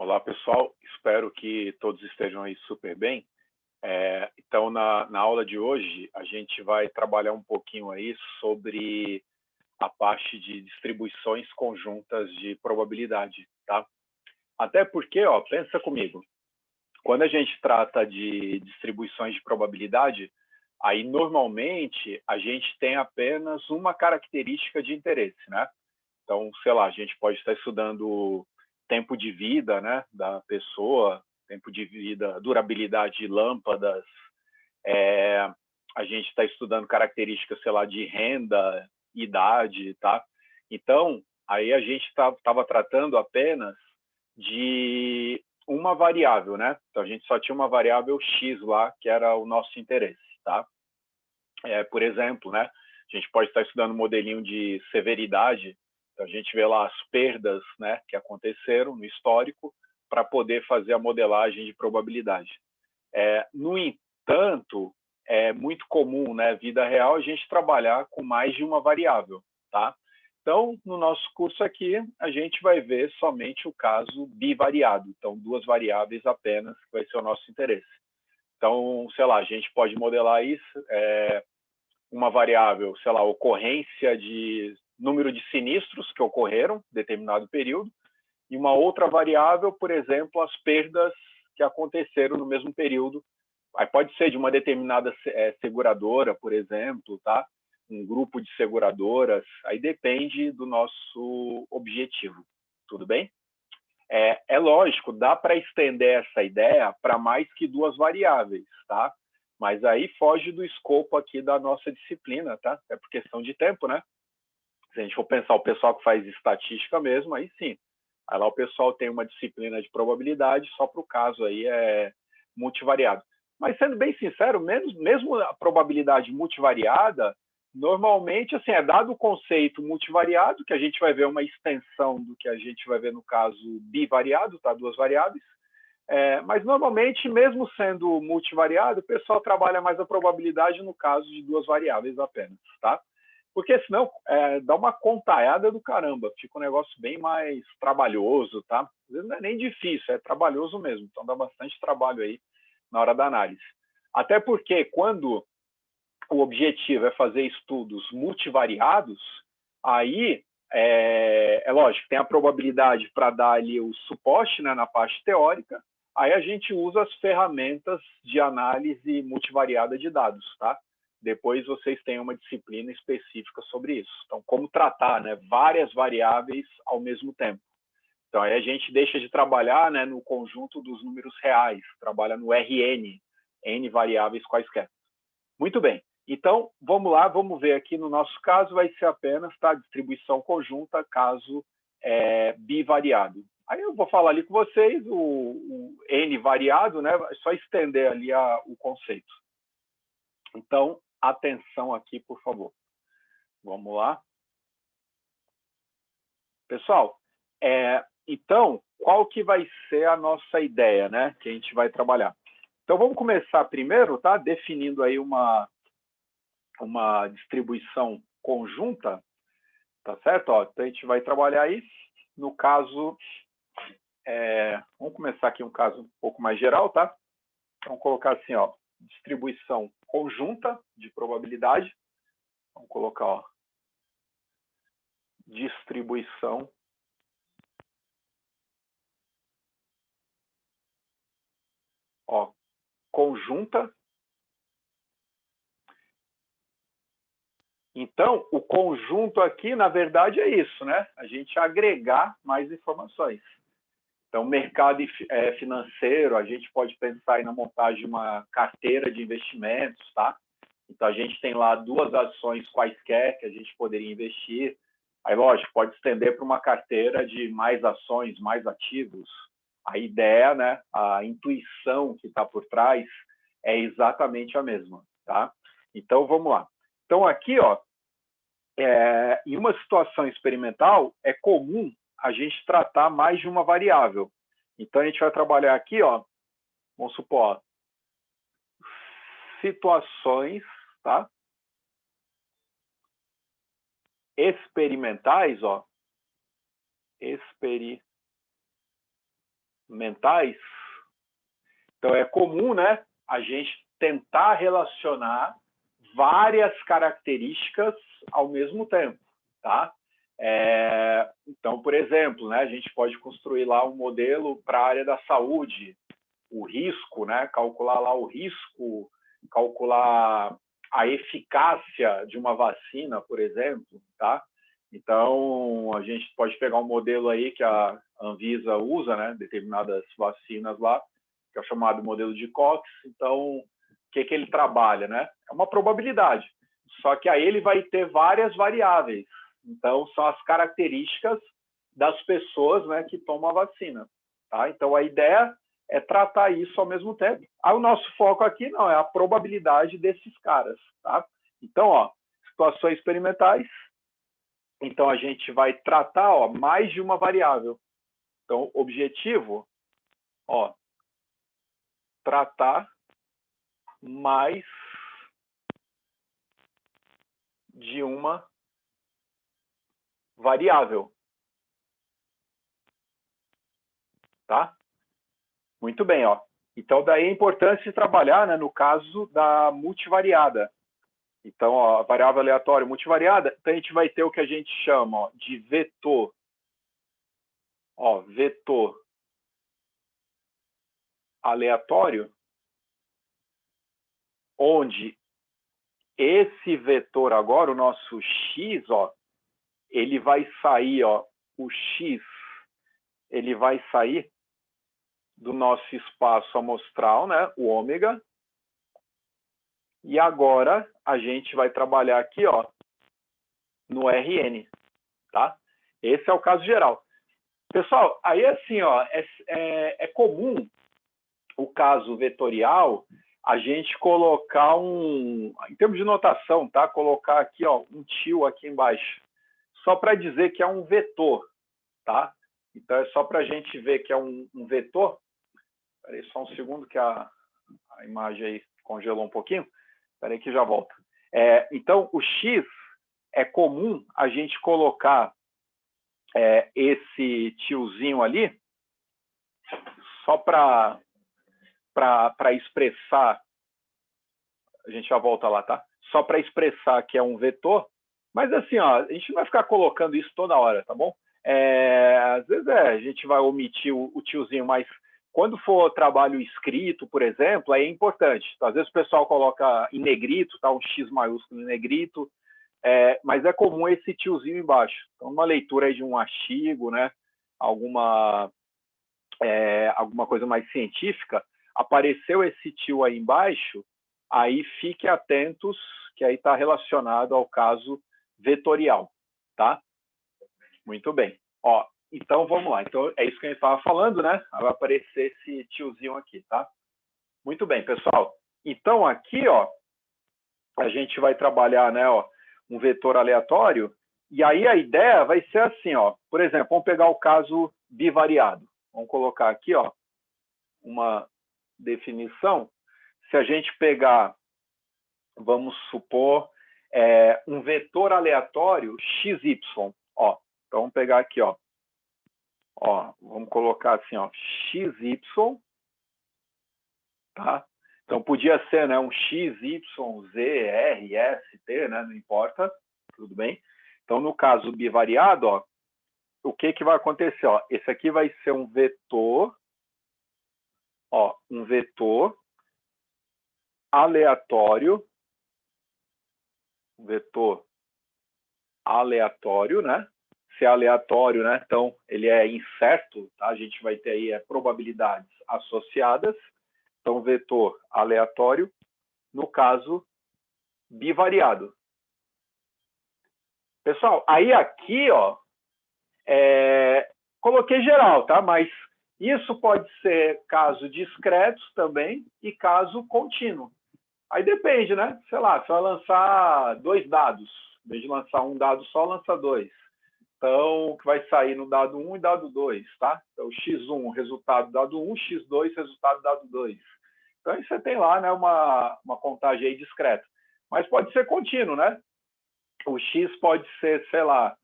Olá, pessoal. Espero que todos estejam aí super bem. Então, na aula de hoje, a gente vai trabalhar um pouquinho aí sobre a parte de distribuições conjuntas de probabilidade, tá? Até porque, ó, pensa comigo, quando a gente trata de distribuições de probabilidade, aí normalmente a gente tem apenas uma característica de interesse, né? Então, sei lá, a gente pode estar estudando tempo de vida, né, da pessoa, tempo de vida, durabilidade de lâmpadas, é, a gente está estudando características, sei lá, de renda, idade, tá? Então, aí a gente estava tratando apenas de uma variável, né? Então, a gente só tinha uma variável X lá, que era o nosso interesse, tá? Por exemplo, né, a gente pode estar estudando um modelinho de severidade, então a gente vê lá as perdas, né, que aconteceram no histórico para poder fazer a modelagem de probabilidade. No entanto, é muito comum, né, vida real, a gente trabalhar com mais de uma variável, tá? Então, no nosso curso aqui, a gente vai ver somente o caso bivariado, então duas variáveis apenas, que vai ser o nosso interesse. Então, sei lá, a gente pode modelar isso, uma variável, sei lá, ocorrência de número de sinistros que ocorreram em determinado período, e uma outra variável, por exemplo, as perdas que aconteceram no mesmo período. Aí pode ser de uma determinada seguradora, por exemplo, tá? Um grupo de seguradoras, aí depende do nosso objetivo, tudo bem? É lógico, dá para estender essa ideia para mais que duas variáveis, tá? Mas aí foge do escopo aqui da nossa disciplina, tá? É por questão de tempo, né? Se a gente for pensar o pessoal que faz estatística mesmo, aí sim. Aí lá o pessoal tem uma disciplina de probabilidade, só para o caso aí é multivariado. Mas sendo bem sincero, mesmo a probabilidade multivariada, normalmente, assim, é dado o conceito multivariado, que a gente vai ver uma extensão do que a gente vai ver no caso bivariado, tá? Duas variáveis. Mas normalmente, mesmo sendo multivariado, o pessoal trabalha mais a probabilidade no caso de duas variáveis apenas, tá? Porque senão dá uma contaiada do caramba, fica um negócio bem mais trabalhoso, tá? Às vezes não é nem difícil, é trabalhoso mesmo, então dá bastante trabalho aí na hora da análise. Até porque quando o objetivo é fazer estudos multivariados, aí é lógico, tem a probabilidade para dar ali o suporte, né, na parte teórica, aí a gente usa as ferramentas de análise multivariada de dados, tá? Depois vocês têm uma disciplina específica sobre isso. Então, como tratar, né, várias variáveis ao mesmo tempo. Então, aí a gente deixa de trabalhar, né, no conjunto dos números reais, trabalha no RN, N variáveis quaisquer. Muito bem. Então, vamos lá, vamos ver aqui no nosso caso, vai ser apenas tá, distribuição conjunta, caso bivariado. Aí eu vou falar ali com vocês, o N variado, né? É só estender ali o conceito. Então, atenção aqui, por favor. Vamos lá. Pessoal, então, qual que vai ser a nossa ideia, né? Que a gente vai trabalhar. Então, vamos começar primeiro, tá? Definindo aí uma distribuição conjunta, tá certo? Ó, então, a gente vai trabalhar isso. No caso, vamos começar aqui um caso um pouco mais geral, tá? Vamos colocar assim, ó, distribuição conjunta de probabilidade. Vamos colocar, ó, distribuição conjunta. Então, o conjunto aqui, na verdade, é isso, né? A gente agregar mais informações. Então, mercado financeiro, a gente pode pensar aí na montagem de uma carteira de investimentos, tá? Então, a gente tem lá duas ações quaisquer que a gente poderia investir. Aí, lógico, pode estender para uma carteira de mais ações, mais ativos. A ideia, né, a intuição que está por trás é exatamente a mesma, tá? Então, vamos lá. Então, aqui, ó, em uma situação experimental, é comum a gente tratar mais de uma variável. Então, a gente vai trabalhar aqui, ó, vamos supor, situações, tá? Experimentais, ó, experimentais, mentais, então é comum, né, a gente tentar relacionar várias características ao mesmo tempo, tá? Então, por exemplo, né, a gente pode construir lá um modelo para a área da saúde, o risco, né, calcular lá o risco, calcular a eficácia de uma vacina, por exemplo, tá? Então, a gente pode pegar um modelo aí que a Anvisa usa, né, determinadas vacinas lá, que é o chamado modelo de Cox. Então, o que ele trabalha, né? É uma probabilidade. Só que aí ele vai ter várias variáveis. Então, são as características das pessoas, né, que tomam a vacina, tá? Então, a ideia é tratar isso ao mesmo tempo. Aí, o nosso foco aqui não é a probabilidade desses caras, tá? Então, ó, situações experimentais. Então, a gente vai tratar, ó, mais de uma variável. Então, objetivo, ó, tratar mais de uma variável, tá? Muito bem, ó. Então, daí a importância de trabalhar, né, no caso da multivariada. Então, ó, a variável aleatória multivariada, então a gente vai ter o que a gente chama, ó, de vetor. Ó, vetor aleatório, onde esse vetor agora, o nosso x, ó, ele vai sair, ó, o x, ele vai sair do nosso espaço amostral, né, o ômega. E agora a gente vai trabalhar aqui, ó, no Rn, tá? Esse é o caso geral. Pessoal, aí assim, ó, é comum o caso vetorial a gente colocar em termos de notação, tá? Colocar aqui, ó, um tio aqui embaixo, só para dizer que é um vetor, tá? Então é só para a gente ver que é um vetor. Espera aí só um segundo que a imagem aí congelou um pouquinho. Espera aí que já volto. Então, o x é comum a gente colocar esse tiozinho ali só para expressar, a gente já volta lá, tá? Só para expressar que é um vetor, mas assim, ó, a gente não vai ficar colocando isso toda hora, tá bom? Às vezes a gente vai omitir o tiozinho, mas quando for trabalho escrito, por exemplo, aí é importante. Então, às vezes o pessoal coloca em negrito, tá? Um X maiúsculo em negrito, mas é comum esse tiozinho embaixo. Então, uma leitura aí de um artigo, né? Alguma coisa mais científica, apareceu esse tio aí embaixo, aí fique atentos, que aí está relacionado ao caso vetorial, tá? Muito bem. Ó, então, vamos lá. Então, é isso que a gente estava falando, né? Vai aparecer esse tiozinho aqui, tá? Muito bem, pessoal. Então, aqui, ó, a gente vai trabalhar, né, ó, um vetor aleatório, e aí a ideia vai ser assim, ó. Por exemplo, vamos pegar o caso bivariado. Vamos colocar aqui, ó, uma definição. Se a gente pegar, vamos supor, um vetor aleatório xy, ó. Então, vamos pegar aqui, ó. Ó, vamos colocar assim, ó, xy, tá? Então, podia ser, né, um x, y, z, r, s, t, né? Não importa, tudo bem? Então, no caso bivariado, ó, o que vai acontecer? Ó, esse aqui vai ser um vetor, ó, um vetor aleatório, né? Se é aleatório, né? Então, ele é incerto, tá? A gente vai ter aí probabilidades associadas. Então, vetor aleatório, no caso, bivariado. Pessoal, aí aqui, ó, coloquei geral, tá? Mas isso pode ser caso discreto também e caso contínuo. Aí depende, né? Sei lá, você vai lançar 2 dados. Em vez de lançar um dado só, lança 2. Então, que vai sair no dado 1 e dado 2, tá? Então, x1, resultado dado 1, x2, resultado dado 2. Então, aí você tem lá, né, uma contagem aí discreta. Mas pode ser contínuo, né? O x pode ser, sei lá,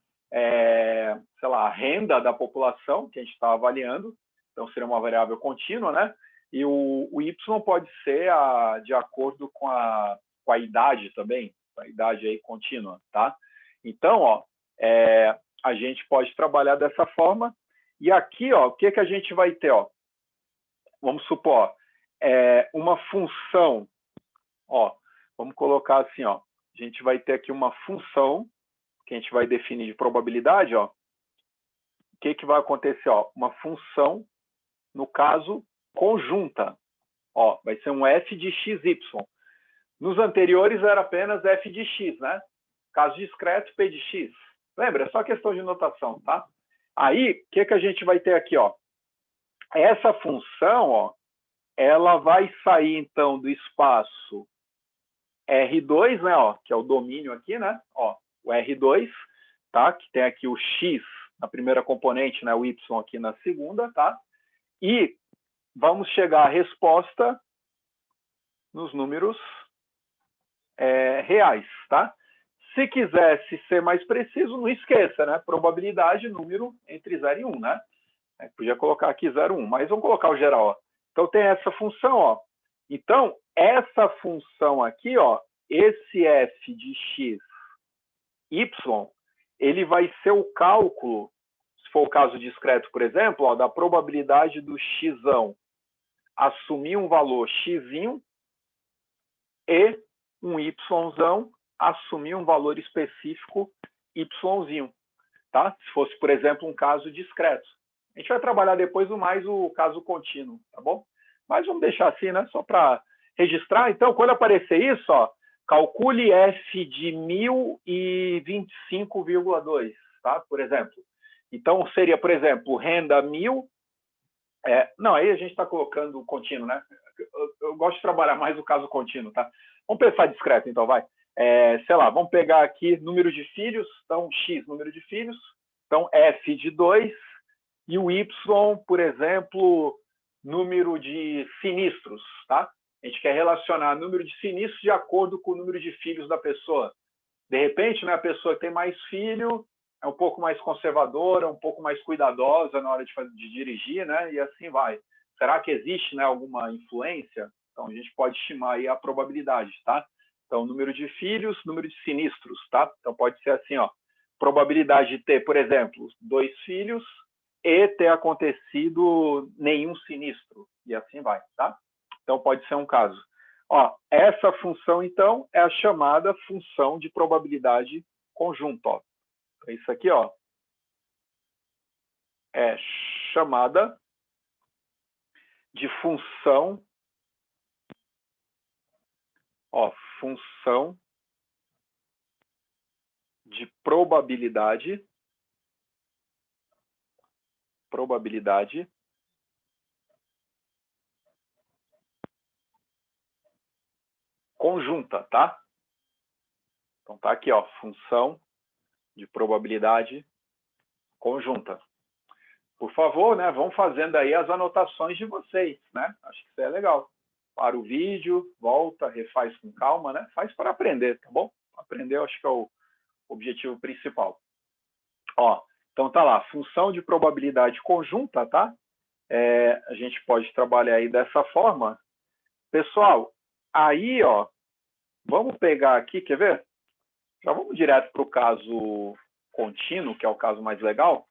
a renda da população que a gente está avaliando, então seria uma variável contínua, né? E o y pode ser de acordo com a idade também, a idade aí contínua, tá? Então, ó, a gente pode trabalhar dessa forma. E aqui, ó, o que a gente vai ter, ó? Vamos supor, uma função, ó, vamos colocar assim, ó, a gente vai ter aqui uma função que a gente vai definir de probabilidade, ó. O que vai acontecer, ó? Uma função, no caso, conjunta, ó, vai ser um f de xy. Nos anteriores era apenas f de x, né? Caso discreto, p de x. Lembra? É só questão de notação, tá? Aí, o que a gente vai ter aqui, ó? Essa função, ó, ela vai sair, então, do espaço R2, né, ó, que é o domínio aqui, né? Ó, o R2, tá? Que tem aqui o x na primeira componente, né? O y aqui na segunda, tá? E vamos chegar à resposta nos números reais, tá? Se quisesse ser mais preciso, não esqueça, né? Probabilidade, número entre 0 e 1, né? Podia colocar aqui 0, 1, mas vamos colocar o geral, ó. Então, tem essa função, ó. Então, essa função aqui, ó, esse f de x, y, ele vai ser o cálculo, se for o caso discreto, por exemplo, ó, da probabilidade do x assumir um valor x e um y assumir um valor específico y, tá? Se fosse, por exemplo, um caso discreto. A gente vai trabalhar depois mais o caso contínuo, tá bom? Mas vamos deixar assim, né? Só para registrar. Então, quando aparecer isso, ó, calcule f de 1025,2, tá? Por exemplo. Então, seria, por exemplo, renda 1.000. Não, aí a gente está colocando contínuo, né? Eu gosto de trabalhar mais o caso contínuo, tá? Vamos pensar discreto, então, vai. Sei lá, vamos pegar aqui número de filhos. Então, x, número de filhos. Então, f de 2. E o y, por exemplo, número de sinistros, tá? A gente quer relacionar número de sinistros de acordo com o número de filhos da pessoa. De repente, né, a pessoa que tem mais filho é um pouco mais conservadora, um pouco mais cuidadosa na hora de dirigir, né? E assim vai. Será que existe, né, alguma influência? Então, a gente pode estimar aí a probabilidade, tá? Então, número de filhos, número de sinistros, tá? Então, pode ser assim, ó. Probabilidade de ter, por exemplo, 2 filhos e ter acontecido nenhum sinistro, e assim vai, tá? Então, pode ser um caso. Ó, essa função, então, é a chamada função de probabilidade conjunta, ó. Então, isso aqui, ó, é chamada de função, ó, função de probabilidade conjunta, tá? Então tá aqui, ó, função de probabilidade conjunta. Por favor, né, vão fazendo aí as anotações de vocês, né? Acho que isso é legal. Para o vídeo, volta, refaz com calma, né? Faz para aprender, tá bom? Aprender, eu acho que é o objetivo principal. Ó, então tá lá, função de probabilidade conjunta, tá? A gente pode trabalhar aí dessa forma. Pessoal, aí, ó, vamos pegar aqui, quer ver? Já vamos direto para o caso contínuo, que é o caso mais legal.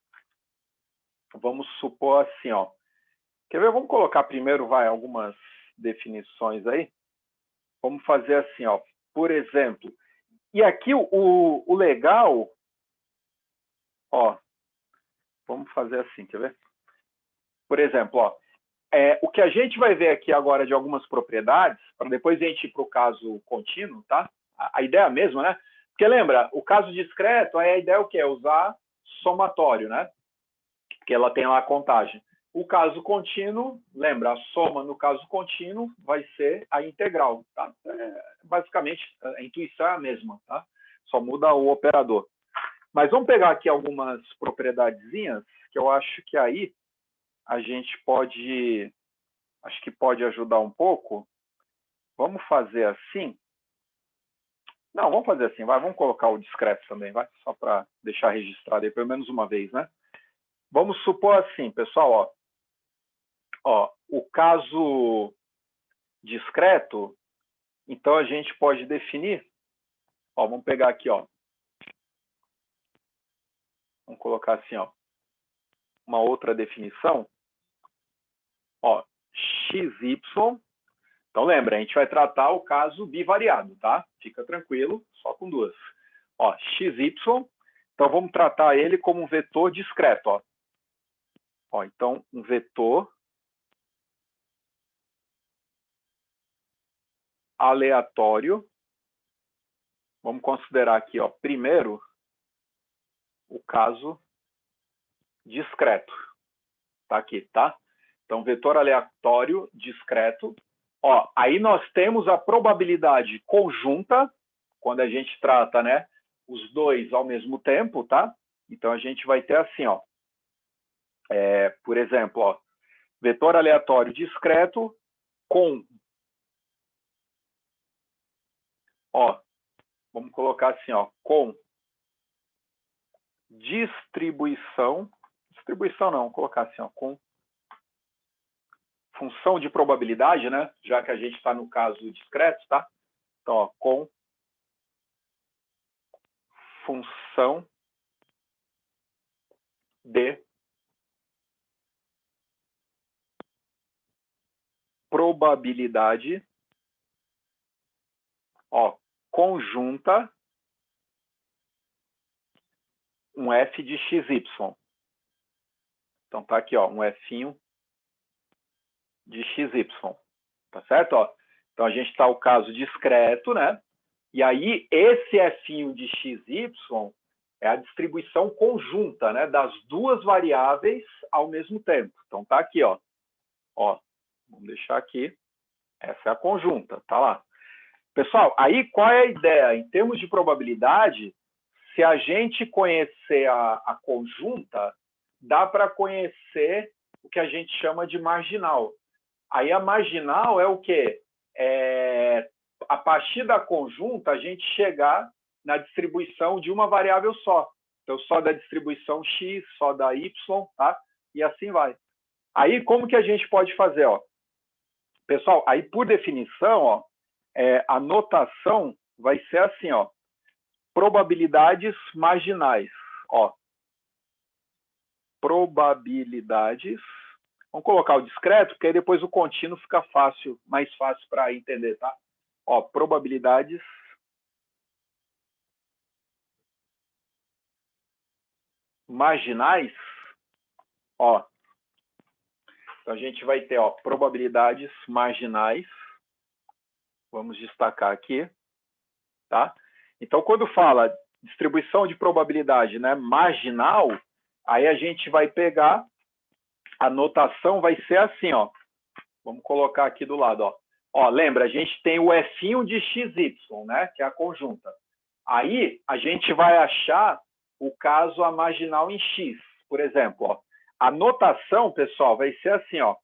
Vamos supor assim, ó. Quer ver? Vamos colocar primeiro, vai, algumas definições aí. Vamos fazer assim, ó. Por exemplo, e aqui o legal, ó, vamos fazer assim, quer ver? Por exemplo, ó, o que a gente vai ver aqui agora de algumas propriedades, para depois a gente ir para o caso contínuo, tá? A ideia é a mesma, né? Porque lembra, o caso discreto, a ideia é o quê? É usar somatório, né? Porque ela tem lá a contagem. O caso contínuo, lembra, a soma no caso contínuo vai ser a integral, tá? Basicamente, a intuição é a mesma, tá? Só muda o operador. Mas vamos pegar aqui algumas propriedadezinhas que eu acho que aí a gente pode, acho que pode ajudar um pouco. Vamos fazer assim. Não, vamos fazer assim, vai, vamos colocar o discreto também, vai, só para deixar registrado aí pelo menos uma vez, né? Vamos supor assim, pessoal, ó. Ó, o caso discreto, então a gente pode definir, ó, vamos pegar aqui, ó. Vamos colocar assim, ó, uma outra definição. Ó, XY. Então, lembra, a gente vai tratar o caso bivariado, tá? Fica tranquilo, só com duas. Ó, XY. Então, vamos tratar ele como um vetor discreto, ó. Ó, então, um vetor aleatório. Vamos considerar aqui, ó, primeiro, o caso discreto. Tá aqui, tá? Então, vetor aleatório discreto. Ó, aí nós temos a probabilidade conjunta, quando a gente trata, né, os dois ao mesmo tempo, tá? Então, a gente vai ter assim, ó. Por exemplo, ó, vetor aleatório discreto com... Ó, vamos colocar assim, ó, com distribuição... Distribuição não, vamos colocar assim, ó, com função de probabilidade, né? Já que a gente está no caso discreto, tá? Então, ó, com função de probabilidade, ó, conjunta, um f de xy. Então, tá aqui, ó, um f de xy. Tá certo? Ó? Então, a gente está o caso discreto, né? E aí, esse f de xy é a distribuição conjunta, né, das duas variáveis ao mesmo tempo. Então, tá aqui, ó. Ó, vamos deixar aqui. Essa é a conjunta, tá lá. Pessoal, aí qual é a ideia? Em termos de probabilidade, se a gente conhecer a conjunta, dá para conhecer o que a gente chama de marginal. Aí a marginal é o quê? A partir da conjunta, a gente chegar na distribuição de uma variável só. Então, só da distribuição x, só da y, tá? E assim vai. Aí, como que a gente pode fazer? Ó? Pessoal, aí por definição, ó, a notação vai ser assim, ó, probabilidades marginais. Ó, probabilidades. Vamos colocar o discreto, porque aí depois o contínuo fica fácil, mais fácil para entender, tá? Ó, probabilidades marginais. Ó, então a gente vai ter, ó, probabilidades marginais. Vamos destacar aqui, tá? Então, quando fala distribuição de probabilidade, né, marginal, aí a gente vai pegar, a notação vai ser assim, ó. Vamos colocar aqui do lado, ó. Ó, lembra, a gente tem o f de xy, né, que é a conjunta. Aí, a gente vai achar o caso a marginal em x, por exemplo, ó. A notação, pessoal, vai ser assim, ó.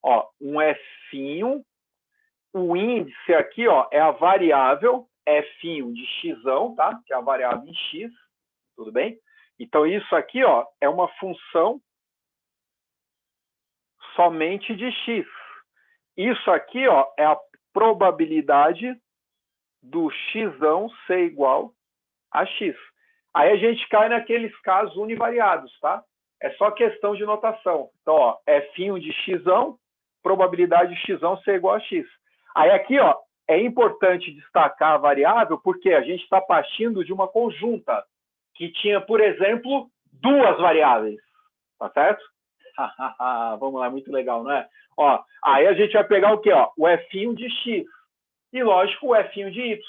Ó, um f, o índice aqui, ó, é a variável f de x, tá? Que é a variável em x, tudo bem? Então, isso aqui, ó, é uma função somente de x. Isso aqui, ó, é a probabilidade do x ser igual a x. Aí a gente cai naqueles casos univariados, tá? É só questão de notação. Então, ó, f de x, probabilidade de x ser igual a x. Aí aqui, ó, é importante destacar a variável porque a gente está partindo de uma conjunta que tinha, por exemplo, duas variáveis, tá certo? Vamos lá, muito legal, não é? Ó, aí a gente vai pegar o quê? Ó? O f de x e, lógico, o f de y,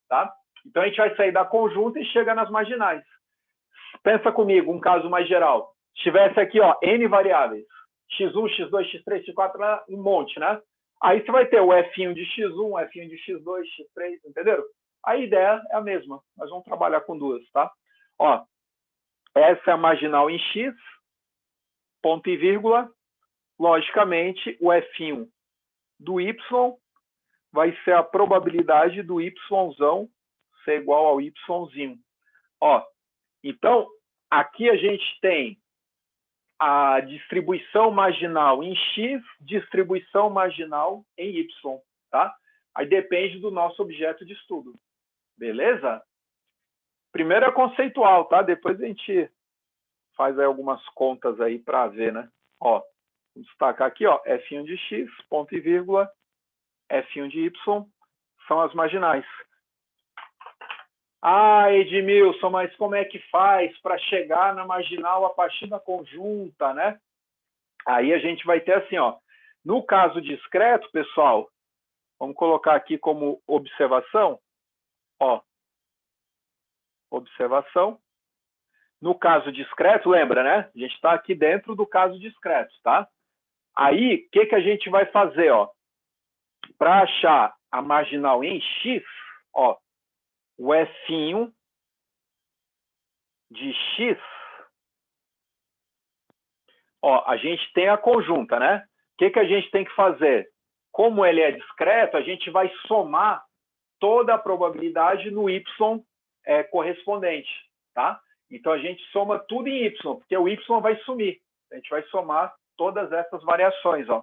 tá? Então, a gente vai sair da conjunta e chega nas marginais. Pensa comigo, um caso mais geral. Se tivesse aqui, ó, n variáveis, x1, x2, x3, x4, um monte, né? Aí você vai ter o f de x1, f de x2, x3, entenderam? A ideia é a mesma. Nós vamos trabalhar com duas, tá? Ó, essa é a marginal em x, ponto e vírgula. Logicamente, o f do y vai ser a probabilidade do y ser igual ao yzinho. Ó, então, aqui a gente tem a distribuição marginal em X, distribuição marginal em Y, tá? Aí depende do nosso objeto de estudo, beleza? Primeiro é conceitual, tá? Depois a gente faz aí algumas contas aí para ver, né? Ó, vou destacar aqui, ó, F1 de X, ponto e vírgula, F1 de Y, são as marginais. Ah, Edmilson, mas como é que faz para chegar na marginal a partir da conjunta, né? Aí a gente vai ter assim, ó, no caso discreto, pessoal, vamos colocar aqui como observação, ó, observação. No caso discreto, lembra, né? A gente está aqui dentro do caso discreto, tá? Aí, o que a gente vai fazer, ó? Para achar a marginal em X, ó, o F1 de X, ó, a gente tem a conjunta, né? O que a gente tem que fazer? Como ele é discreto, a gente vai somar toda a probabilidade no Y correspondente, tá? Então, a gente soma tudo em Y, porque o Y vai sumir. A gente vai somar todas essas variações, ó.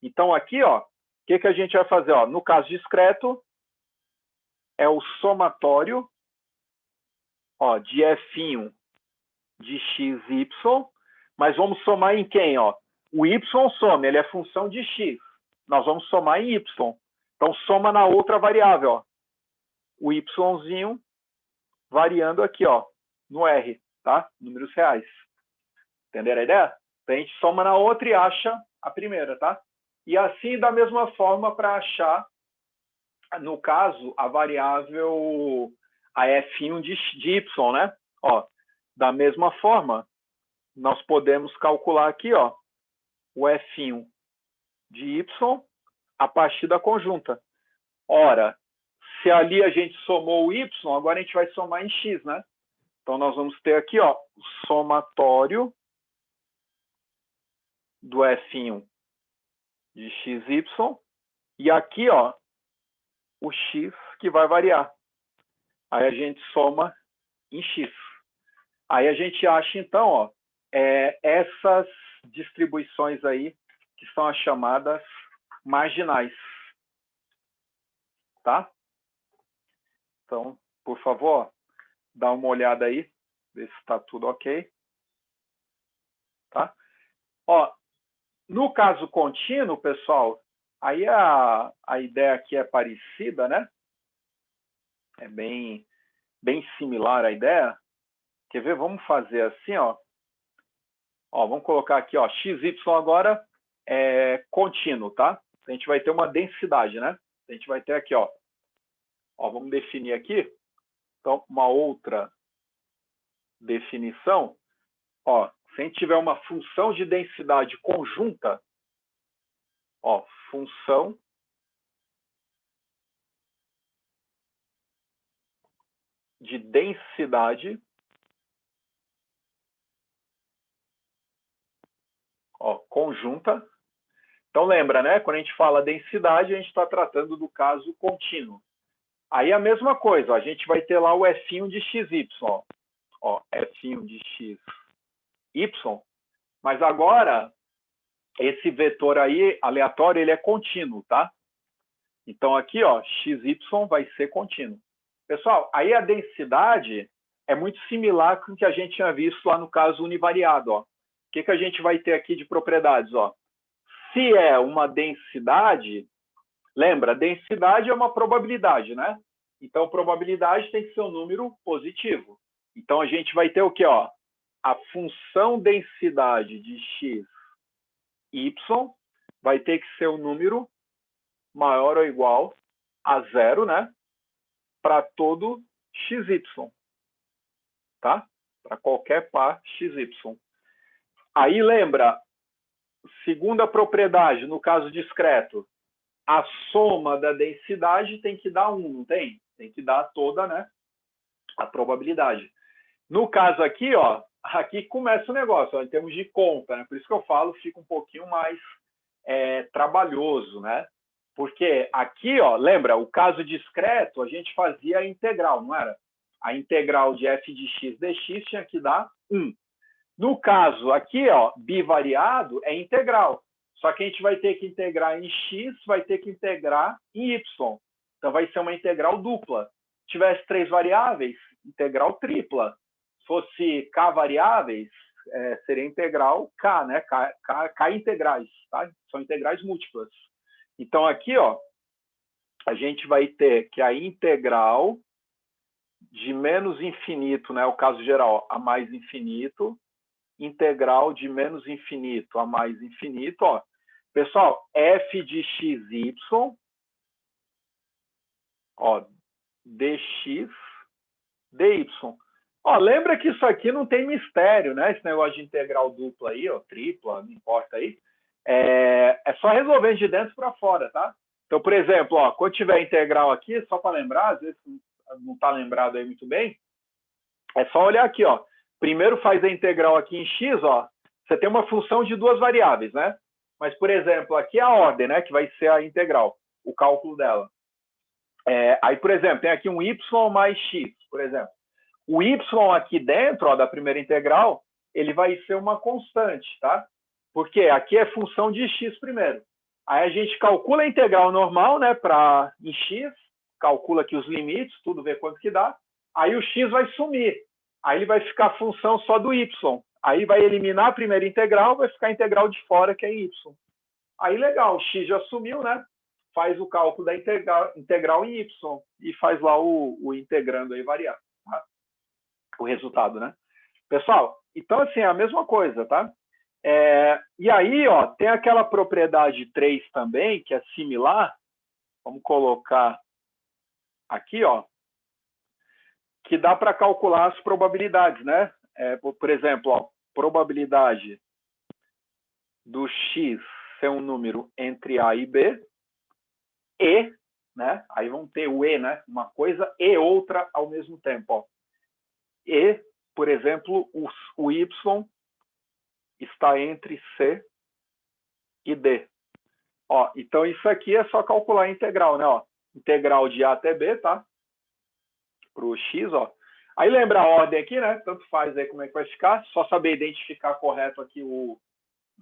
Então, aqui, ó, o que a gente vai fazer? Ó, no caso discreto, é o somatório, ó, de F1 de XY, mas vamos somar em quem, ó? O Y soma, ele é função de X. Nós vamos somar em Y. Então, soma na outra variável, ó. O Yzinho variando aqui, ó, no R, tá? Números reais. Entenderam a ideia? Então, a gente soma na outra e acha a primeira, tá? E assim, da mesma forma, para achar, no caso, a variável, a F1 de Y, né? Ó, da mesma forma, nós podemos calcular aqui, ó, o F1 de Y a partir da conjunta. Ora, se ali a gente somou o Y, agora a gente vai somar em X, né? Então, nós vamos ter aqui, ó, o somatório do F1 de XY e aqui, ó, o X que vai variar. Aí a gente soma em X. Aí a gente acha, então, ó, essas distribuições aí, que são as chamadas marginais. Tá? Então, por favor, dá uma olhada aí, ver se está tudo ok. Tá? Ó, no caso contínuo, pessoal, aí a ideia aqui é parecida, né? É bem similar a ideia. Quer ver? Vamos fazer assim, ó. Ó, vamos colocar aqui, ó, XY agora é contínuo, tá? A gente vai ter uma densidade, né? A gente vai ter aqui, ó. Ó, vamos definir aqui. Então, uma outra definição. Ó, se a gente tiver uma função de densidade conjunta, ó, função de densidade, ó, conjunta. Então, lembra, né? Quando a gente fala densidade, a gente está tratando do caso contínuo. Aí a mesma coisa, ó, a gente vai ter lá o F1 de XY, ó, F1 de XY, mas agora esse vetor aí, aleatório, ele é contínuo, tá? Então aqui, ó, XY vai ser contínuo. Pessoal, aí a densidade é muito similar com o que a gente tinha visto lá no caso univariado, ó. O que a gente vai ter aqui de propriedades, ó? Se é uma densidade, lembra, densidade é uma probabilidade, né? Então, probabilidade tem que ser um número positivo. Então, a gente vai ter o quê? Ó? A função densidade de x, y, vai ter que ser um número maior ou igual a zero, né? Para todo xy, tá? Para qualquer par xy. Aí, lembra, segunda propriedade, no caso discreto, a soma da densidade tem que dar 1, não tem? Tem que dar toda, né, a probabilidade. No caso aqui, ó, aqui começa o negócio, ó, em termos de conta, né? Por isso que eu falo, fica um pouquinho mais trabalhoso, né? Porque aqui, ó, lembra, o caso discreto, a gente fazia a integral, não era? A integral de f de x dx tinha que dar 1. No caso aqui, ó, bivariado é integral. Só que a gente vai ter que integrar em x, vai ter que integrar em y. Então, vai ser uma integral dupla. Se tivesse 3 variáveis, integral tripla. Se fosse k variáveis, seria integral k, né? K integrais, tá? São integrais múltiplas. Então, aqui, ó, a gente vai ter que a integral de menos infinito, né? O caso geral, a mais infinito, integral de menos infinito a mais infinito, ó. Pessoal, f de xy, ó, dx, dy. Ó, lembra que isso aqui não tem mistério, né? Esse negócio de integral dupla aí, ó, tripla, não importa aí. É só resolver de dentro para fora, tá? Então, por exemplo, ó, quando tiver integral aqui, só para lembrar, às vezes não está lembrado aí muito bem, é só olhar aqui, ó. Primeiro faz a integral aqui em x, ó. Você tem uma função de 2 variáveis, né? Mas, por exemplo, aqui é a ordem, né? Que vai ser a integral, o cálculo dela. Aí, por exemplo, tem aqui um y mais x, por exemplo. O y aqui dentro, ó, da primeira integral, ele vai ser uma constante, tá? Porque aqui é função de x primeiro. Aí a gente calcula a integral normal, né, em x, calcula aqui os limites, tudo, vê quanto que dá. Aí o x vai sumir. Aí ele vai ficar a função só do y. Aí vai eliminar a primeira integral, vai ficar a integral de fora, que é y. Aí legal, o x já sumiu, né? Faz o cálculo da integral em y e faz lá o integrando aí variável, tá? O resultado, né? Pessoal, então assim, é a mesma coisa, tá? E aí, ó, tem aquela propriedade 3 também, que é similar. Vamos colocar aqui, ó, que dá para calcular as probabilidades, né? Por exemplo, ó, probabilidade do x ser um número entre A e B, e, né? Aí vamos ter o e, né? Uma coisa e outra ao mesmo tempo, ó. E, por exemplo, o y está entre C e D. Ó, então, isso aqui é só calcular a integral, né? Ó, integral de A até B, tá? Para o x, ó. Aí lembra a ordem aqui, né? Tanto faz aí como é que vai ficar. Só saber identificar correto aqui o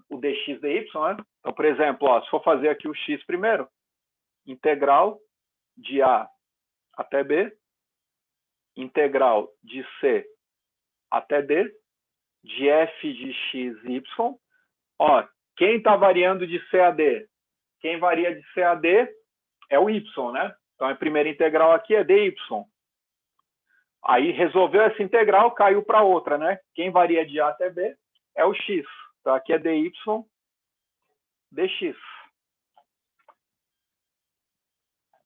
dx, dy, né? Então, por exemplo, ó, se for fazer aqui o x primeiro, integral de A até B, integral de C até D, de f de x, y. Ó, quem está variando de C a D? Quem varia de C a D é o y, né? Então, a primeira integral aqui é dy. Aí, resolveu essa integral, caiu para outra, né? Quem varia de A até B é o x. Então, aqui é dy dx.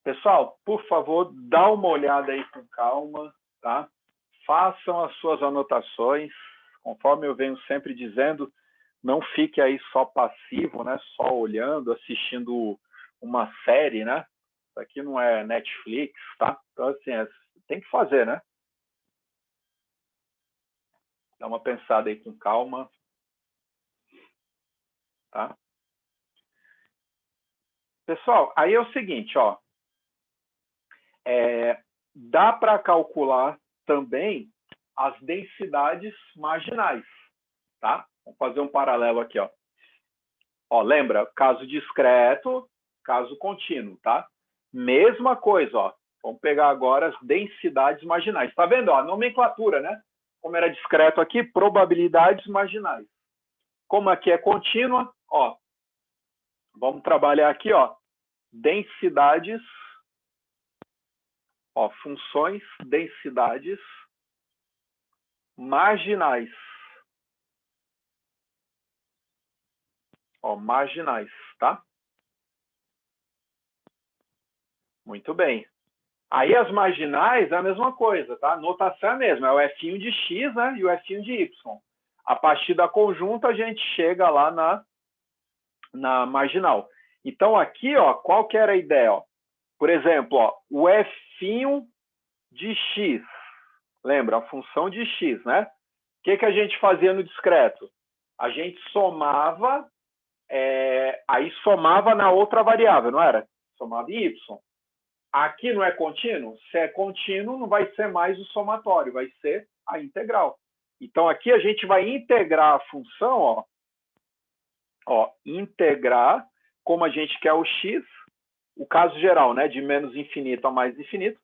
Pessoal, por favor, dá uma olhada aí com calma, tá? Façam as suas anotações. Conforme eu venho sempre dizendo, não fique aí só passivo, né? Só olhando, assistindo uma série, né? Isso aqui não é Netflix, tá? Então, assim, tem que fazer, né? Dá uma pensada aí com calma, tá? Pessoal, aí é o seguinte, ó. Dá para calcular também as densidades marginais, tá? Vamos fazer um paralelo aqui, ó. Ó, lembra? Caso discreto, caso contínuo, tá? Mesma coisa, ó. Vamos pegar agora as densidades marginais. Tá vendo? Ó, a nomenclatura, né? Como era discreto aqui, probabilidades marginais. Como aqui é contínua, ó. Vamos trabalhar aqui, ó. Densidades, ó, funções, densidades marginais. Ó, marginais, tá? Muito bem. Aí as marginais é a mesma coisa, tá? A notação é a mesma, é o f1 de x, né, e o f1 de y. A partir da conjunta, a gente chega lá na marginal. Então, aqui, ó, qual que era a ideia? Ó? Por exemplo, ó, o f1 de x, lembra, a função de x, né? O que a gente fazia no discreto? A gente somava, aí somava na outra variável, não era? Somava em y. Aqui não é contínuo? Se é contínuo, não vai ser mais o somatório, vai ser a integral. Então, aqui a gente vai integrar a função, integrar, como a gente quer o x, o caso geral, né, de menos infinito a mais infinito.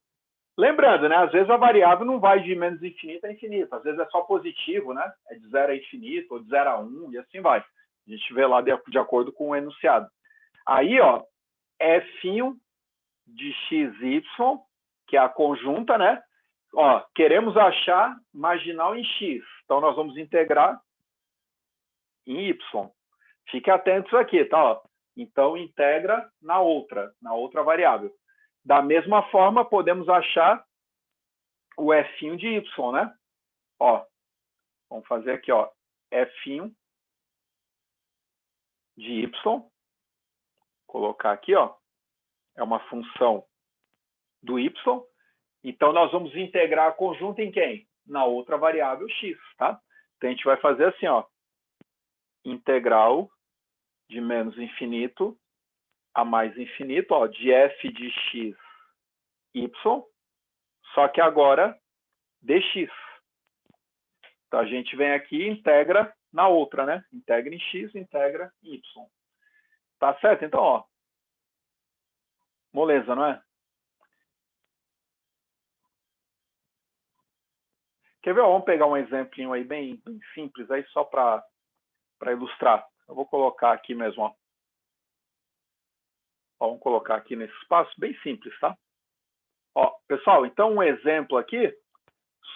Lembrando, né, às vezes a variável não vai de menos infinito a infinito, às vezes é só positivo, né, é de 0 a infinito, ou de 0 a 1, e assim vai. A gente vê lá de acordo com o enunciado. Aí, f' de xy, que é a conjunta, né? Queremos achar marginal em x. Então, nós vamos integrar em y. Fique atentos aqui, tá? Então, integra na outra variável. Da mesma forma, podemos achar o f' de y, né? Vamos fazer aqui, f' de y. Colocar aqui, é uma função do y. Então, nós vamos integrar a conjunta em quem? Na outra variável x, tá? Então, a gente vai fazer assim, integral de menos infinito a mais infinito, de f de x, y, só que agora dx. Então, a gente vem aqui e integra na outra, né? Integra em x, integra em y. Tá certo? Então, moleza, não é? Quer ver? Vamos pegar um exemplinho aí bem simples, aí só para ilustrar. Eu vou colocar aqui mesmo, vamos colocar aqui nesse espaço, bem simples, tá? Pessoal, então um exemplo aqui,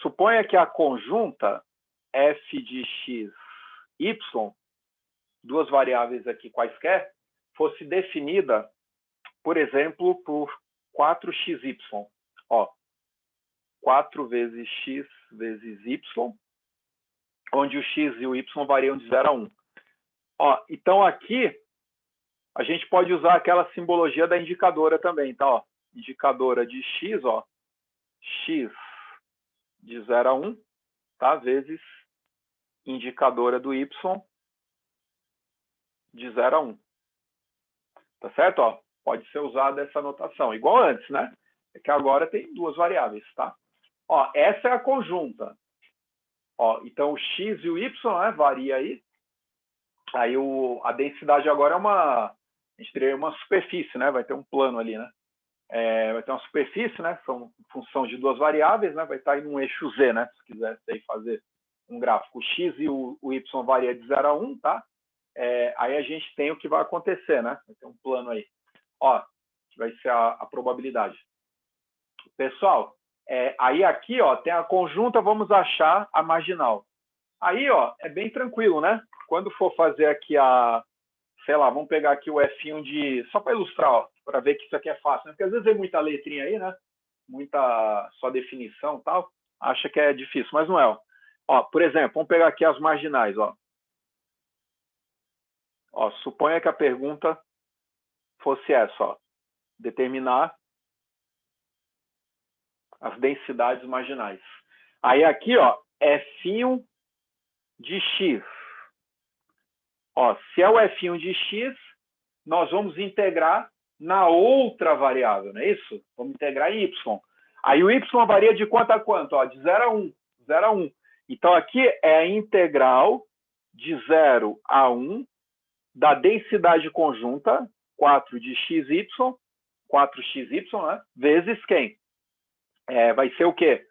suponha que a conjunta f de x, y, duas variáveis aqui quaisquer, fosse definida, por exemplo, por 4xy. 4 vezes x vezes y, onde o x e o y variam de 0 a 1. Então, aqui, a gente pode usar aquela simbologia da indicadora também, tá? Indicadora de x, x de 0 a 1, tá? Vezes indicadora do y de 0 a 1. Tá certo? Pode ser usada essa notação, igual antes, né? É que agora tem duas variáveis, tá? Essa é a conjunta. Então, o x e o y, né, varia aí. Aí a densidade agora a gente teria uma superfície, né? Vai ter um plano ali, né? Vai ter uma superfície, né? São função de duas variáveis, né? Vai estar aí num eixo z, né? Se quiser aí fazer um gráfico, o x e o y varia de 0 a 1, tá? Aí a gente tem o que vai acontecer, né? Vai ter um plano aí. Que vai ser a probabilidade. Pessoal, aí aqui, tem a conjunta, vamos achar a marginal. Aí, é bem tranquilo, né? Quando for fazer aqui sei lá, vamos pegar aqui o f' de... Só para ilustrar, para ver que isso aqui é fácil, né? Porque às vezes tem muita letrinha aí, né? Muita só definição e tal. Acha que é difícil, mas não é. Por exemplo, vamos pegar aqui as marginais, suponha que a pergunta fosse essa, determinar as densidades marginais. Aí aqui, f' de x. Se é o f' de x, nós vamos integrar na outra variável, não é isso? Vamos integrar em y. Aí o y varia de quanto a quanto? De 0 a 1. 0 a 1. Então, aqui é a integral de 0 a 1 da densidade conjunta, 4 de xy, 4xy, né? Vezes quem? Vai ser o quê?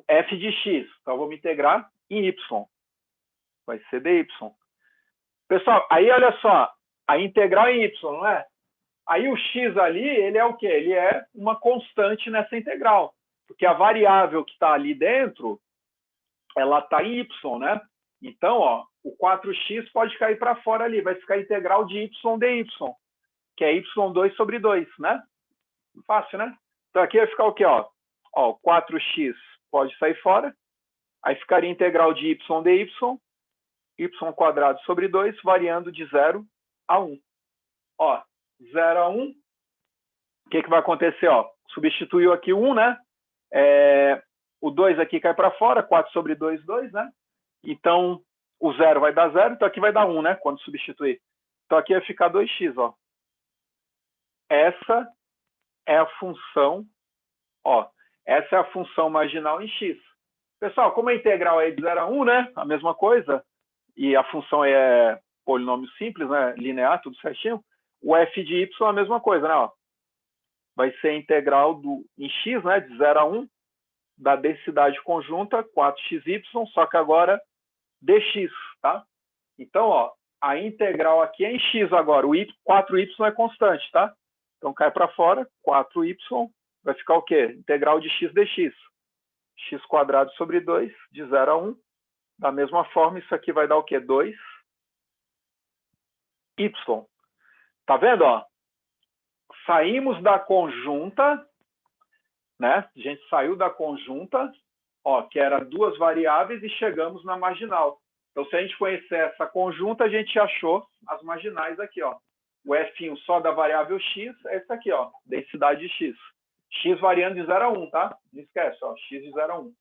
f de x. Então, vamos integrar em y. Vai ser dy. Pessoal, aí olha só, a integral em y, não é? Aí o x ali, ele é o quê? Ele é uma constante nessa integral. Porque a variável que está ali dentro, ela está em y, né? Então, o 4x pode cair para fora ali, vai ficar a integral de y dy, que é y2 sobre 2, né? Fácil, né? Então, aqui vai ficar o quê? 4x pode sair fora, aí ficaria a integral de y dy, y² sobre 2, variando de 0 a 1. 0 a 1, o que vai acontecer? Substituiu aqui o 1, né? O 2 aqui cai para fora, 4 sobre 2, 2, né? Então, o 0 vai dar 0, então aqui vai dar 1, né? Quando substituir. Então, aqui vai ficar 2x, Essa é a função, essa é a função marginal em x. Pessoal, como a integral é de 0 a 1, né? A mesma coisa, e a função é polinômio simples, né? Linear, tudo certinho. O f de y é a mesma coisa, né? Ó, vai ser a integral em x, né? De 0 a 1, da densidade conjunta, 4xy, só que agora dx, tá? Então, ó, a integral aqui é em x agora. O 4y é constante, tá? Então, cai para fora, 4y, vai ficar o quê? Integral de x dx. x² sobre 2, de 0 a 1. Da mesma forma, isso aqui vai dar o quê? 2y. Tá vendo, ó? Saímos da conjunta, né? A gente saiu da conjunta, ó, que era duas variáveis, e chegamos na marginal. Então, se a gente conhecer essa conjunta, a gente achou as marginais aqui, ó. O f só da variável x é esse aqui, ó, densidade de x. X variando de 0 a 1, tá? Não esquece, ó, x de 0 a 1.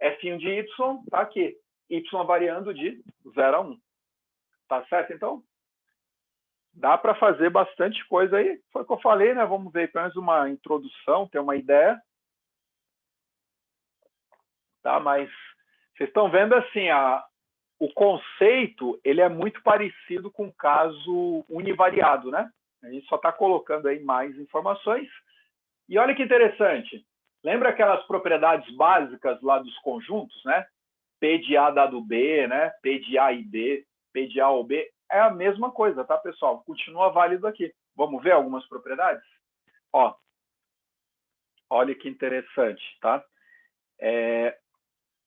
F de y tá aqui. Y variando de 0 a 1. Tá certo, então? Dá para fazer bastante coisa aí. Foi o que eu falei, né? Vamos ver pelo menos uma introdução, ter uma ideia. Tá? Mas vocês estão vendo assim, o conceito ele é muito parecido com o caso univariado, né? A gente só está colocando aí mais informações. E olha que interessante. Lembra aquelas propriedades básicas lá dos conjuntos, né? P de A dado B, né? P de A e B, P de A ou B. É a mesma coisa, tá, pessoal? Continua válido aqui. Vamos ver algumas propriedades? Ó, olha que interessante, tá?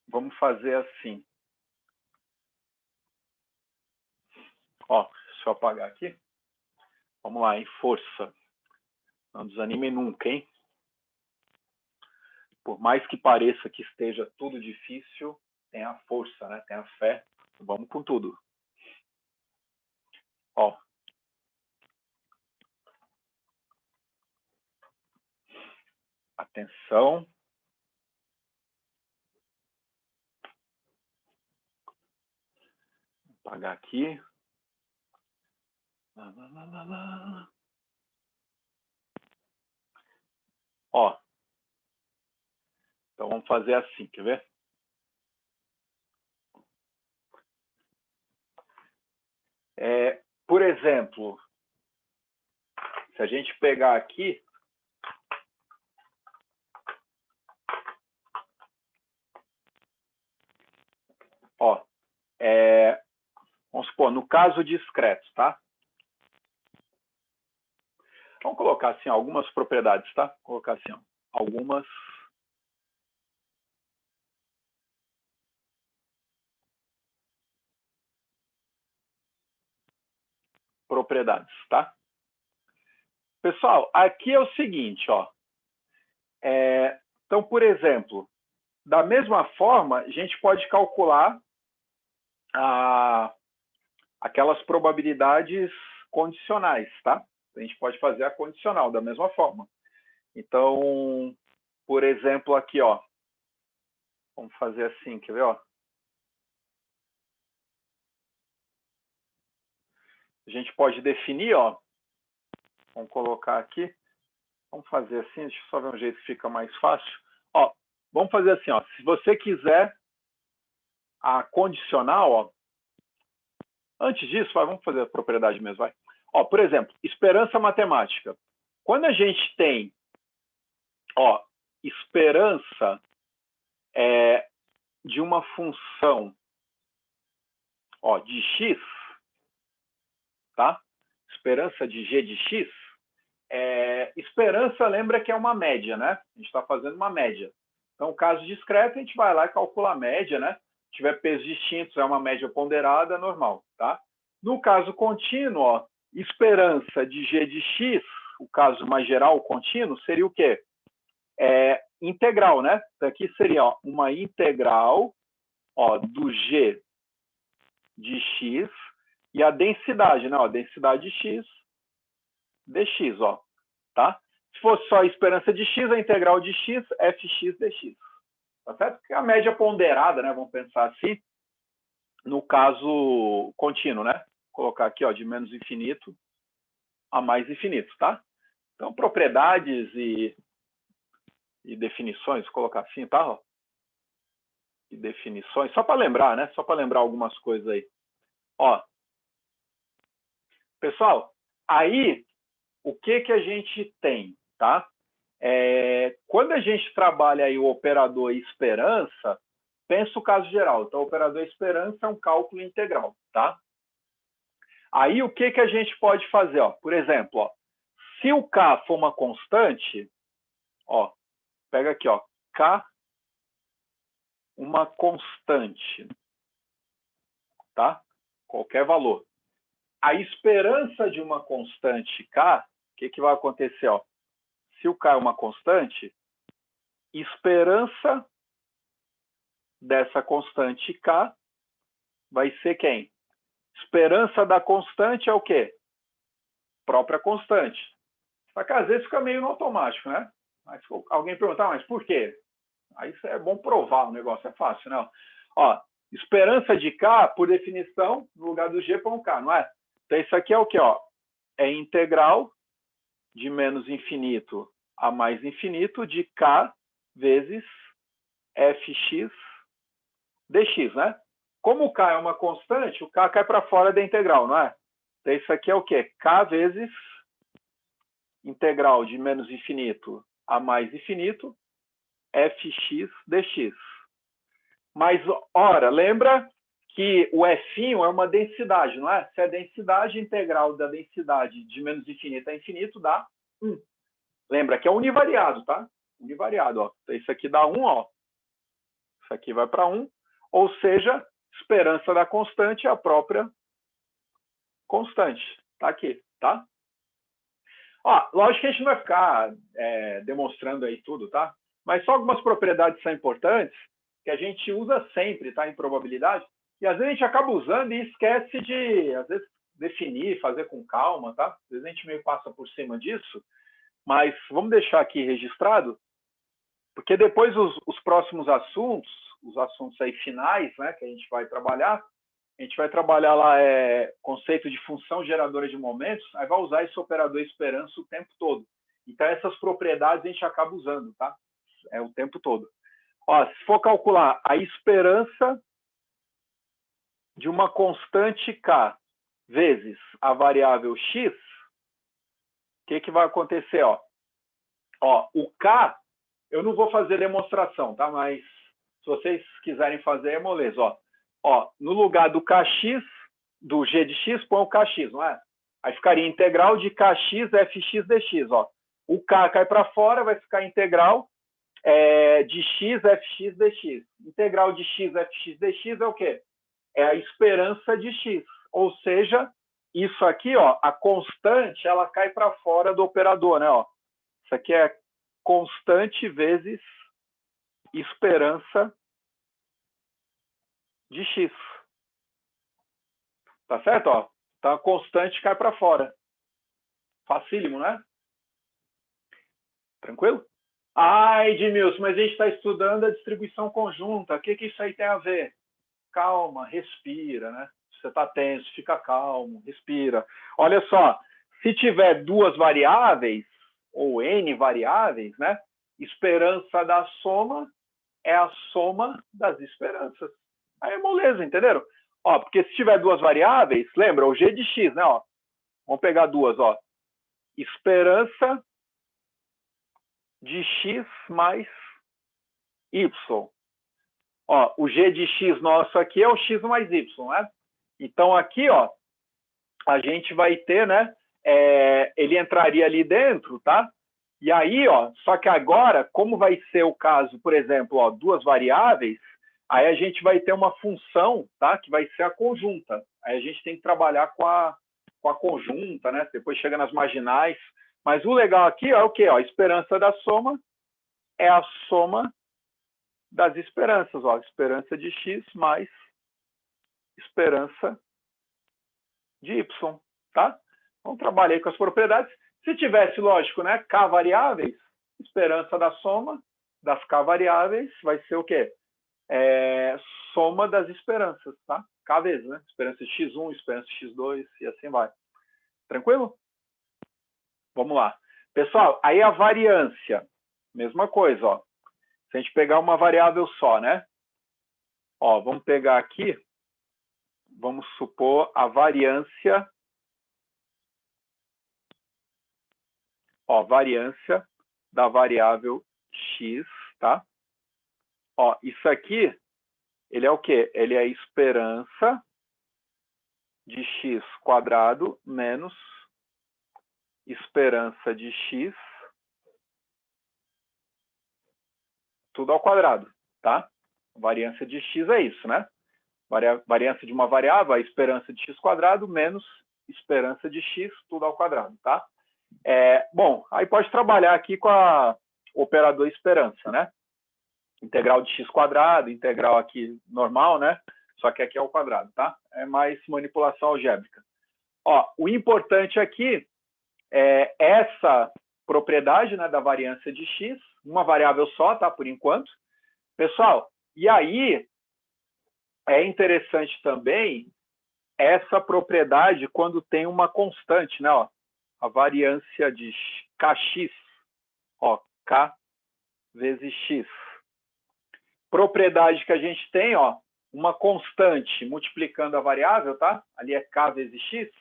Vamos fazer assim. Ó, deixa eu apagar aqui. Vamos lá, em força. Não desanime nunca, hein? Por mais que pareça que esteja tudo difícil, tem a força, né? Tem a fé. Vamos com tudo. Ó. Atenção. Vou apagar aqui. Lá, lá, lá, lá, lá. Ó. Então vamos fazer assim, quer ver? Por exemplo, se a gente pegar aqui, ó, vamos supor, no caso discreto, tá? Vamos colocar assim algumas propriedades, tá? Vou colocar assim, ó, algumas propriedades, tá? Pessoal, aqui é o seguinte, ó. Então, por exemplo, da mesma forma, a gente pode calcular aquelas probabilidades condicionais, tá? A gente pode fazer a condicional da mesma forma. Então, por exemplo, aqui, ó. Vamos fazer assim, quer ver, ó? A gente pode definir, ó. Vamos colocar aqui. Vamos fazer assim, deixa eu só ver um jeito que fica mais fácil. Ó, vamos fazer assim, ó. Se você quiser a condicional, ó. Antes disso, vamos fazer a propriedade mesmo, vai. Ó, por exemplo, esperança matemática. Quando a gente tem, ó, esperança de uma função, ó, de x, tá? Esperança de g de x. Esperança, lembra que é uma média, né? A gente está fazendo uma média. Então, caso discreto, a gente vai lá e calcula a média, né? Se tiver pesos distintos, é uma média ponderada, normal, tá? No caso contínuo, ó, esperança de g de x, o caso mais geral, contínuo, seria o quê? Integral, né? Então, aqui seria, ó, uma integral, ó, do g de x e a densidade, né? Ó, densidade de x dx, ó, tá? Se fosse só a esperança de x, a integral de x, fx dx. Tá certo? Porque a média ponderada, né? Vamos pensar assim, no caso contínuo, né? Vou colocar aqui, ó, de menos infinito a mais infinito, tá? Então, propriedades e definições, vou colocar assim, tá? Ó. Que definições. Só para lembrar, né? Só para lembrar algumas coisas aí. Ó, pessoal, aí o que a gente tem, tá? Quando a gente trabalha aí o operador esperança, pensa o caso geral. Então, o operador esperança é um cálculo integral, tá? Aí, o que a gente pode fazer? Ó? Por exemplo, ó, se o K for uma constante, ó, pega aqui, ó, K, uma constante, tá? Qualquer valor. A esperança de uma constante K, o que vai acontecer? Ó? Se o K é uma constante, esperança dessa constante K vai ser quem? Esperança da constante é o quê? Própria constante. Só que às vezes fica meio no automático, né? Mas alguém perguntar, mas por quê? Aí é bom provar o negócio, é fácil, não? Ó, esperança de K, por definição, no lugar do G, põe um K, não é? Então, isso aqui é o quê? Ó? É integral de menos infinito a mais infinito de K vezes fx dx, né? Como o K é uma constante, o K cai para fora da integral, não é? Então, isso aqui é o quê? K vezes integral de menos infinito a mais infinito, fx dx. Mas, ora, lembra que o f é uma densidade, não é? Se a densidade integral da densidade de menos infinito a infinito dá 1. Lembra que é univariado, tá? Univariado, ó. Então, isso aqui dá 1, ó. Isso aqui vai para 1. Ou seja, esperança da constante é a própria constante. Tá aqui, tá? Ó, lógico que a gente não vai ficar demonstrando aí tudo, tá? Mas só algumas propriedades são importantes que a gente usa sempre, tá? Em probabilidade. E às vezes a gente acaba usando e esquece de, às vezes, definir, fazer com calma, tá? Às vezes a gente meio passa por cima disso. Mas vamos deixar aqui registrado, porque depois os próximos assuntos, os assuntos aí finais, né, que a gente vai trabalhar lá conceito de função geradora de momentos, aí vai usar esse operador esperança o tempo todo. Então, essas propriedades a gente acaba usando, tá? O tempo todo. Ó, se for calcular a esperança de uma constante K vezes a variável X, o que vai acontecer? Ó, o K, eu não vou fazer demonstração, tá? Mas se vocês quiserem fazer, é moleza. Ó, no lugar do Kx, do G de X, põe o Kx, não é? Aí ficaria integral de Kx fx dx. Ó. O K cai para fora, vai ficar integral de x fx dx. Integral de x fx dx é o quê? É a esperança de x. Ou seja, isso aqui, ó, a constante, ela cai para fora do operador, né? Ó. Isso aqui é constante vezes esperança de x. Tá certo? Ó? Então, a constante cai para fora. Facílimo, né? Tranquilo? Ah, Edmilson, mas a gente está estudando a distribuição conjunta. O que isso aí tem a ver? Calma, respira, né? Você está tenso, fica calmo, respira. Olha só, se tiver duas variáveis, ou n variáveis, né? Esperança da soma é a soma das esperanças. Aí é moleza, entenderam? Ó, porque se tiver duas variáveis, lembra, o g de x, né? Ó, vamos pegar duas, ó. Esperança de x mais y. Ó, o g de x nosso aqui é o x mais y, né? Então, aqui, ó, a gente vai ter, né? Ele entraria ali dentro, tá? E aí, ó, só que agora, como vai ser o caso, por exemplo, ó, duas variáveis, aí a gente vai ter uma função, tá? Que vai ser a conjunta. Aí a gente tem que trabalhar com a conjunta, né? Depois chega nas marginais. Mas o legal aqui ó, é o quê? Ó, a esperança da soma é a soma das esperanças. Ó, esperança de x mais esperança de y, tá? Então, trabalhei com as propriedades. Se tivesse, lógico, né, k variáveis, esperança da soma das k variáveis vai ser o quê? Soma das esperanças, tá? K vezes, né? Esperança de x1, esperança de x2 e assim vai. Tranquilo? Vamos lá. Pessoal, aí a variância, mesma coisa, ó. Se a gente pegar uma variável só, né? Ó, vamos pegar aqui, vamos supor a variância, ó, variância da variável x, tá? Ó, isso aqui, ele é o quê? Ele é a esperança de x quadrado menos esperança de x, tudo ao quadrado, tá? Variância de x é isso, né? Variância de uma variável, a esperança de x quadrado menos esperança de x, tudo ao quadrado, tá? Bom, aí pode trabalhar aqui com o operador esperança, né? Integral de x quadrado, integral aqui normal, né? Só que aqui é ao quadrado, tá? É mais manipulação algébrica. Ó, o importante aqui é essa propriedade, né, da variância de x, uma variável só, tá? Por enquanto. Pessoal, e aí é interessante também essa propriedade quando tem uma constante, né? Ó, a variância de kx, ó, k vezes x. Propriedade que a gente tem, ó, uma constante multiplicando a variável, tá? Ali é k vezes x.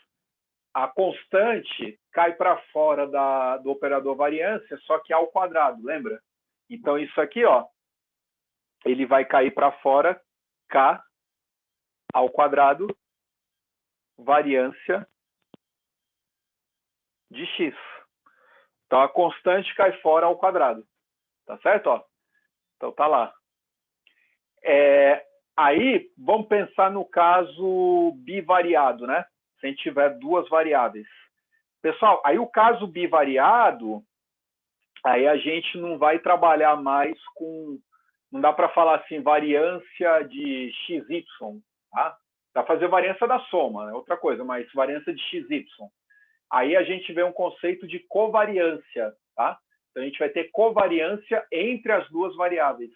A constante cai para fora do operador variância, só que ao quadrado, lembra? Então, isso aqui, ó, ele vai cair para fora, k ao quadrado, variância de x. Então, a constante cai fora ao quadrado. Tá certo? Ó? Então, tá lá. Aí, vamos pensar no caso bivariado, né? Se a gente tiver duas variáveis. Pessoal, aí o caso bivariado, aí a gente não vai trabalhar mais com... Não dá para falar assim, variância de XY, tá? Dá para fazer variância da soma, é outra coisa, mas variância de XY. Aí a gente vê um conceito de covariância, tá? Então, a gente vai ter covariância entre as duas variáveis.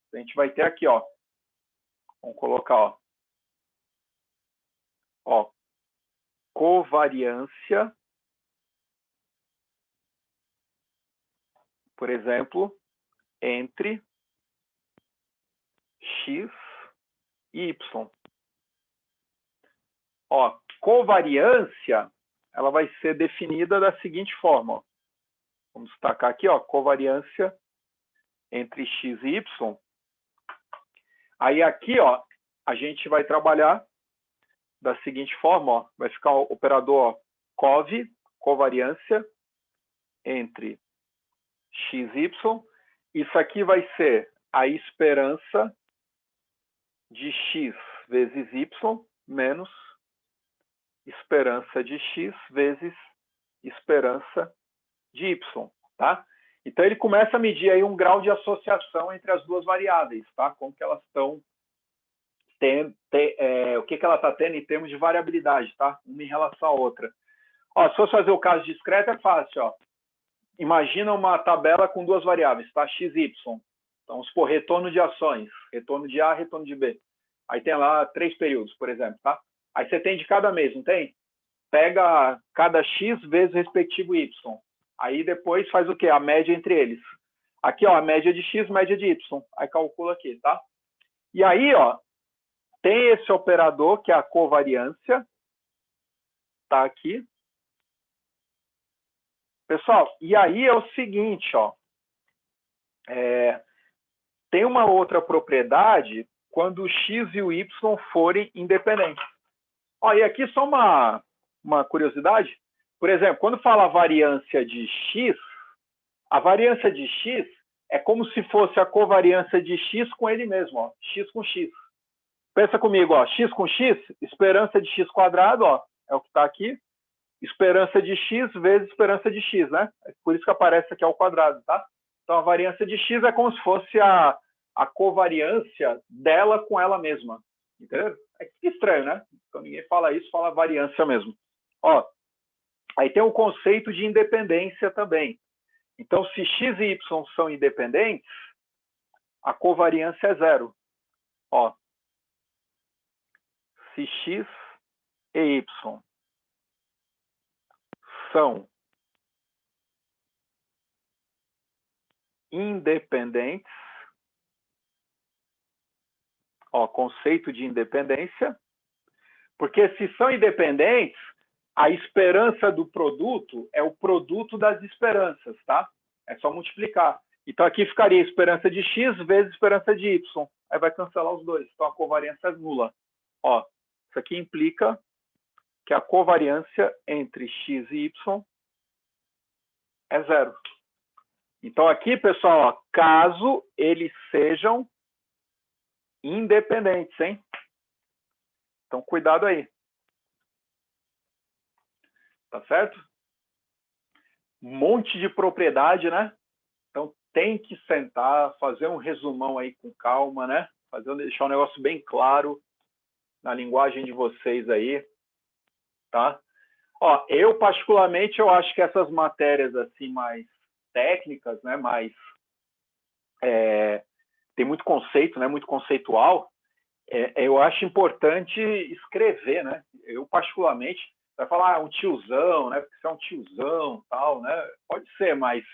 Então, a gente vai ter aqui, ó. Vamos colocar, ó, covariância, por exemplo, entre x e y. Ó, covariância, ela vai ser definida da seguinte forma, ó. Vamos destacar aqui, ó, covariância entre x e y. Aí aqui, ó, a gente vai trabalhar da seguinte forma, ó, vai ficar o operador, ó, covariância entre x e y. Isso aqui vai ser a esperança de x vezes y menos esperança de x vezes esperança de y, tá? Então, ele começa a medir aí um grau de associação entre as duas variáveis, tá? Como que elas estão o que ela está tendo em termos de variabilidade, tá? Uma em relação à outra. Ó, se fosse fazer o caso discreto, é fácil, ó. Imagina uma tabela com duas variáveis, tá? X e Y. Então, vamos supor, retorno de ações, retorno de A, retorno de B. Aí tem lá 3 períodos, por exemplo, tá? Aí você tem de cada mês, não tem? Pega cada X vezes o respectivo Y. Aí depois faz o quê? A média entre eles. Aqui, ó, a média de X, média de Y. Aí calcula aqui, tá? E aí, ó, tem esse operador, que é a covariância. Tá aqui. Pessoal, e aí é o seguinte, ó. Tem uma outra propriedade quando o x e o y forem independentes. Ó, e aqui só uma curiosidade. Por exemplo, quando fala variância de x, a variância de x é como se fosse a covariância de x com ele mesmo, ó, x com x. Pensa comigo, ó, x com x, esperança de x quadrado, ó, é o que está aqui, esperança de x vezes esperança de x, né? É por isso que aparece aqui ao quadrado, tá? Então, a variância de x é como se fosse a covariância dela com ela mesma. Entendeu? É estranho, né? Então, ninguém fala isso, fala variância mesmo. Ó, aí tem o conceito de independência também. Então, se x e y são independentes, a covariância é zero. Ó, se x e y são independentes, Ó, conceito de independência. Porque se são independentes, a esperança do produto é o produto das esperanças, tá? É só multiplicar. Então, aqui ficaria esperança de x vezes esperança de y. Aí vai cancelar os dois. Então, a covariância é nula. Ó, isso aqui implica que a covariância entre x e y é zero. Então, aqui, pessoal, ó, caso eles sejam independentes, hein? Então, cuidado aí. Tá certo? Um monte de propriedade, né? Então, tem que sentar, fazer um resumão aí com calma, né? Deixar um negócio bem claro na linguagem de vocês aí, tá? Ó, eu, particularmente, eu acho que essas matérias, assim, mais técnicas, né? Tem muito conceito, né? Muito conceitual. Eu acho importante escrever, né? Eu, particularmente, vai falar, um tiozão, né? Porque você é um tiozão, tal, né? Pode ser, mas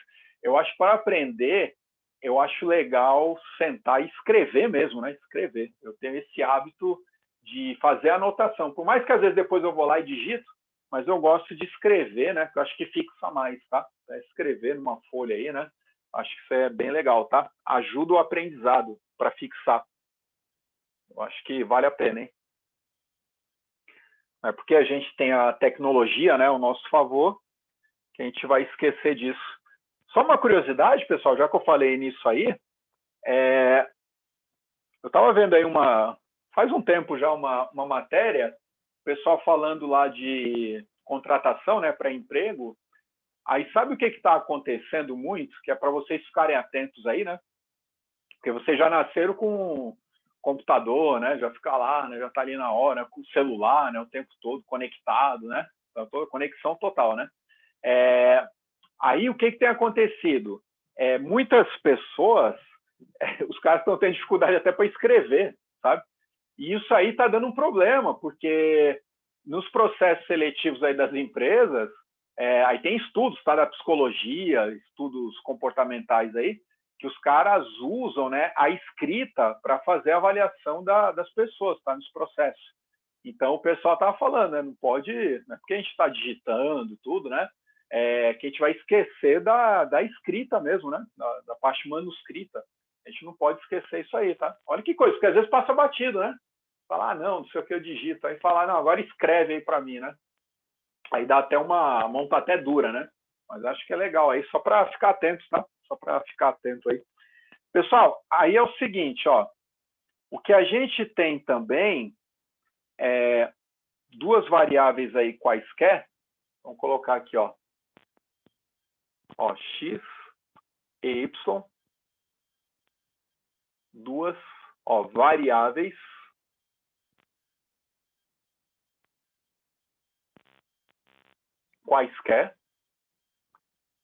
eu acho que para aprender, eu acho legal sentar e escrever mesmo, né? Escrever. Eu tenho esse hábito de fazer anotação. Por mais que às vezes depois eu vou lá e digito, mas eu gosto de escrever, né? Porque eu acho que fixa mais, tá? Escrever numa folha aí, né? Acho que isso é bem legal, tá? Ajuda o aprendizado para fixar. Eu acho que vale a pena, hein? É porque a gente tem a tecnologia, né, ao nosso favor, que a gente vai esquecer disso. Só uma curiosidade, pessoal, já que eu falei nisso aí, eu estava vendo aí faz um tempo já uma matéria, o pessoal falando lá de contratação, né, para emprego. Aí sabe o que está acontecendo muito? Que é para vocês ficarem atentos aí, né? Porque vocês já nasceram com computador, né? Já fica lá, né? Já está ali na hora, com o celular, né? O tempo todo conectado, né? Então, conexão total, né? Aí o que tem acontecido? Muitas pessoas, os caras estão tendo dificuldade até para escrever, sabe? E isso aí está dando um problema, porque nos processos seletivos aí das empresas, aí tem estudos, tá, da psicologia, estudos comportamentais aí, que os caras usam, né, a escrita para fazer a avaliação das pessoas, tá, nos processos. Então, o pessoal estava falando, né, não pode, né, porque a gente está digitando tudo, né, que a gente vai esquecer da escrita mesmo, né, da parte manuscrita. A gente não pode esquecer isso aí, tá? Olha que coisa, porque às vezes passa batido, né? Falar, não sei o que eu digito. Aí falar, não, agora escreve aí para mim, né? Aí dá até a mão tá até dura, né? Mas acho que é legal aí, só para ficar atento, tá? Só para ficar atento aí. Pessoal, aí é o seguinte, ó. O que a gente tem também é duas variáveis aí quaisquer. Vamos colocar aqui, ó. Ó, x e y. Duas, ó, variáveis quaisquer.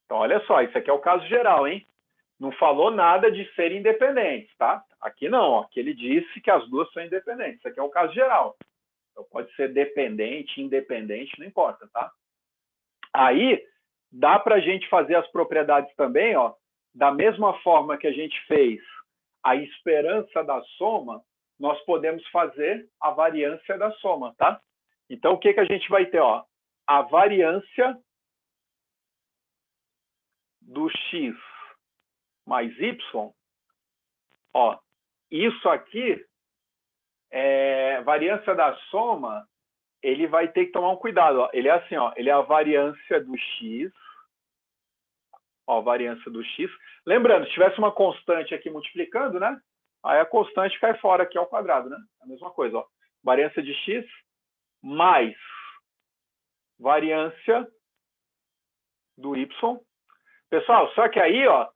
Então, olha só, isso aqui é o caso geral, hein? Não falou nada de serem independentes, tá? Aqui não, ó, aqui ele disse que as duas são independentes. Isso aqui é o caso geral. Então, pode ser dependente, independente, não importa, tá? Aí, dá para a gente fazer as propriedades também, ó, da mesma forma que a gente fez a esperança da soma, nós podemos fazer a variância da soma, tá? Então, o que a gente vai ter, ó? A variância do x mais y, ó, isso aqui, variância da soma, ele vai ter que tomar um cuidado, ó. Ele é assim, ó, ele é a variância do x, ó, variância do x. Lembrando, se tivesse uma constante aqui multiplicando, né? Aí a constante cai fora aqui ao quadrado, né? A mesma coisa, ó. Variância de x mais variância do y. Pessoal, só que aí, ó,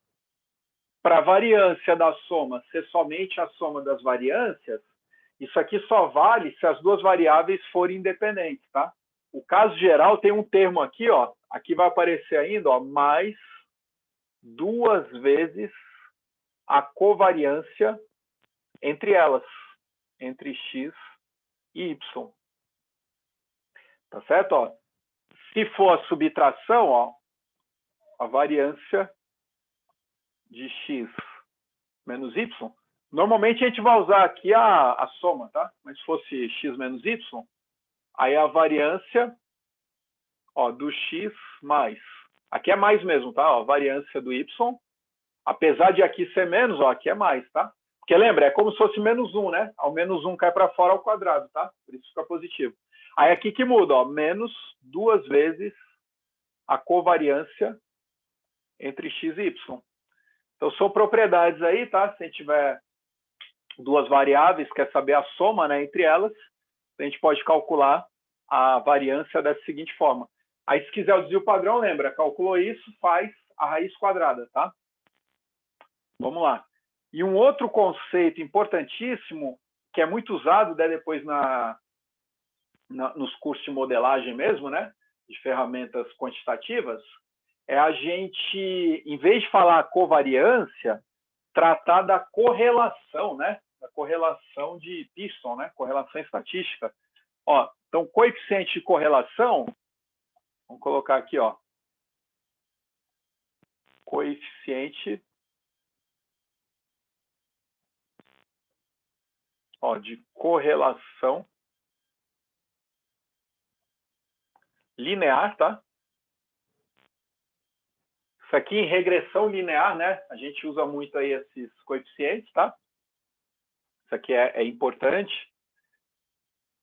para a variância da soma ser somente a soma das variâncias, isso aqui só vale se as duas variáveis forem independentes, tá? O caso geral tem um termo aqui, ó, aqui vai aparecer ainda, ó, mais duas vezes a covariância entre elas, entre x e y. Tá certo? Ó, se for a subtração, ó, a variância de x menos y Normalmente a gente vai usar aqui a soma, tá? Mas se fosse x menos y, aí a variância, ó, do x mais. Aqui é mais mesmo, tá? Ó, a variância do y. Apesar de aqui ser menos, ó, aqui é mais, tá? Porque lembra, é como se fosse menos 1, né? O menos 1 cai para fora ao quadrado, tá? Por isso fica positivo. Aí aqui que muda, ó, menos 2 vezes a covariância entre x e y. Então são propriedades aí, tá? Se a gente tiver duas variáveis, quer saber a soma, né, entre elas, a gente pode calcular a variância dessa seguinte forma. Aí se quiser o desvio padrão, lembra, calculou isso, faz a raiz quadrada, tá? Vamos lá. E um outro conceito importantíssimo, que é muito usado, né, depois nos cursos de modelagem mesmo, né, de ferramentas quantitativas, é a gente, em vez de falar covariância, tratar da correlação, né, da correlação de Pearson, né, correlação estatística. Ó, então, coeficiente de correlação, vamos colocar aqui, ó, coeficiente, ó, de correlação linear, tá? Isso aqui em regressão linear, né? A gente usa muito aí esses coeficientes, tá? Isso aqui é importante.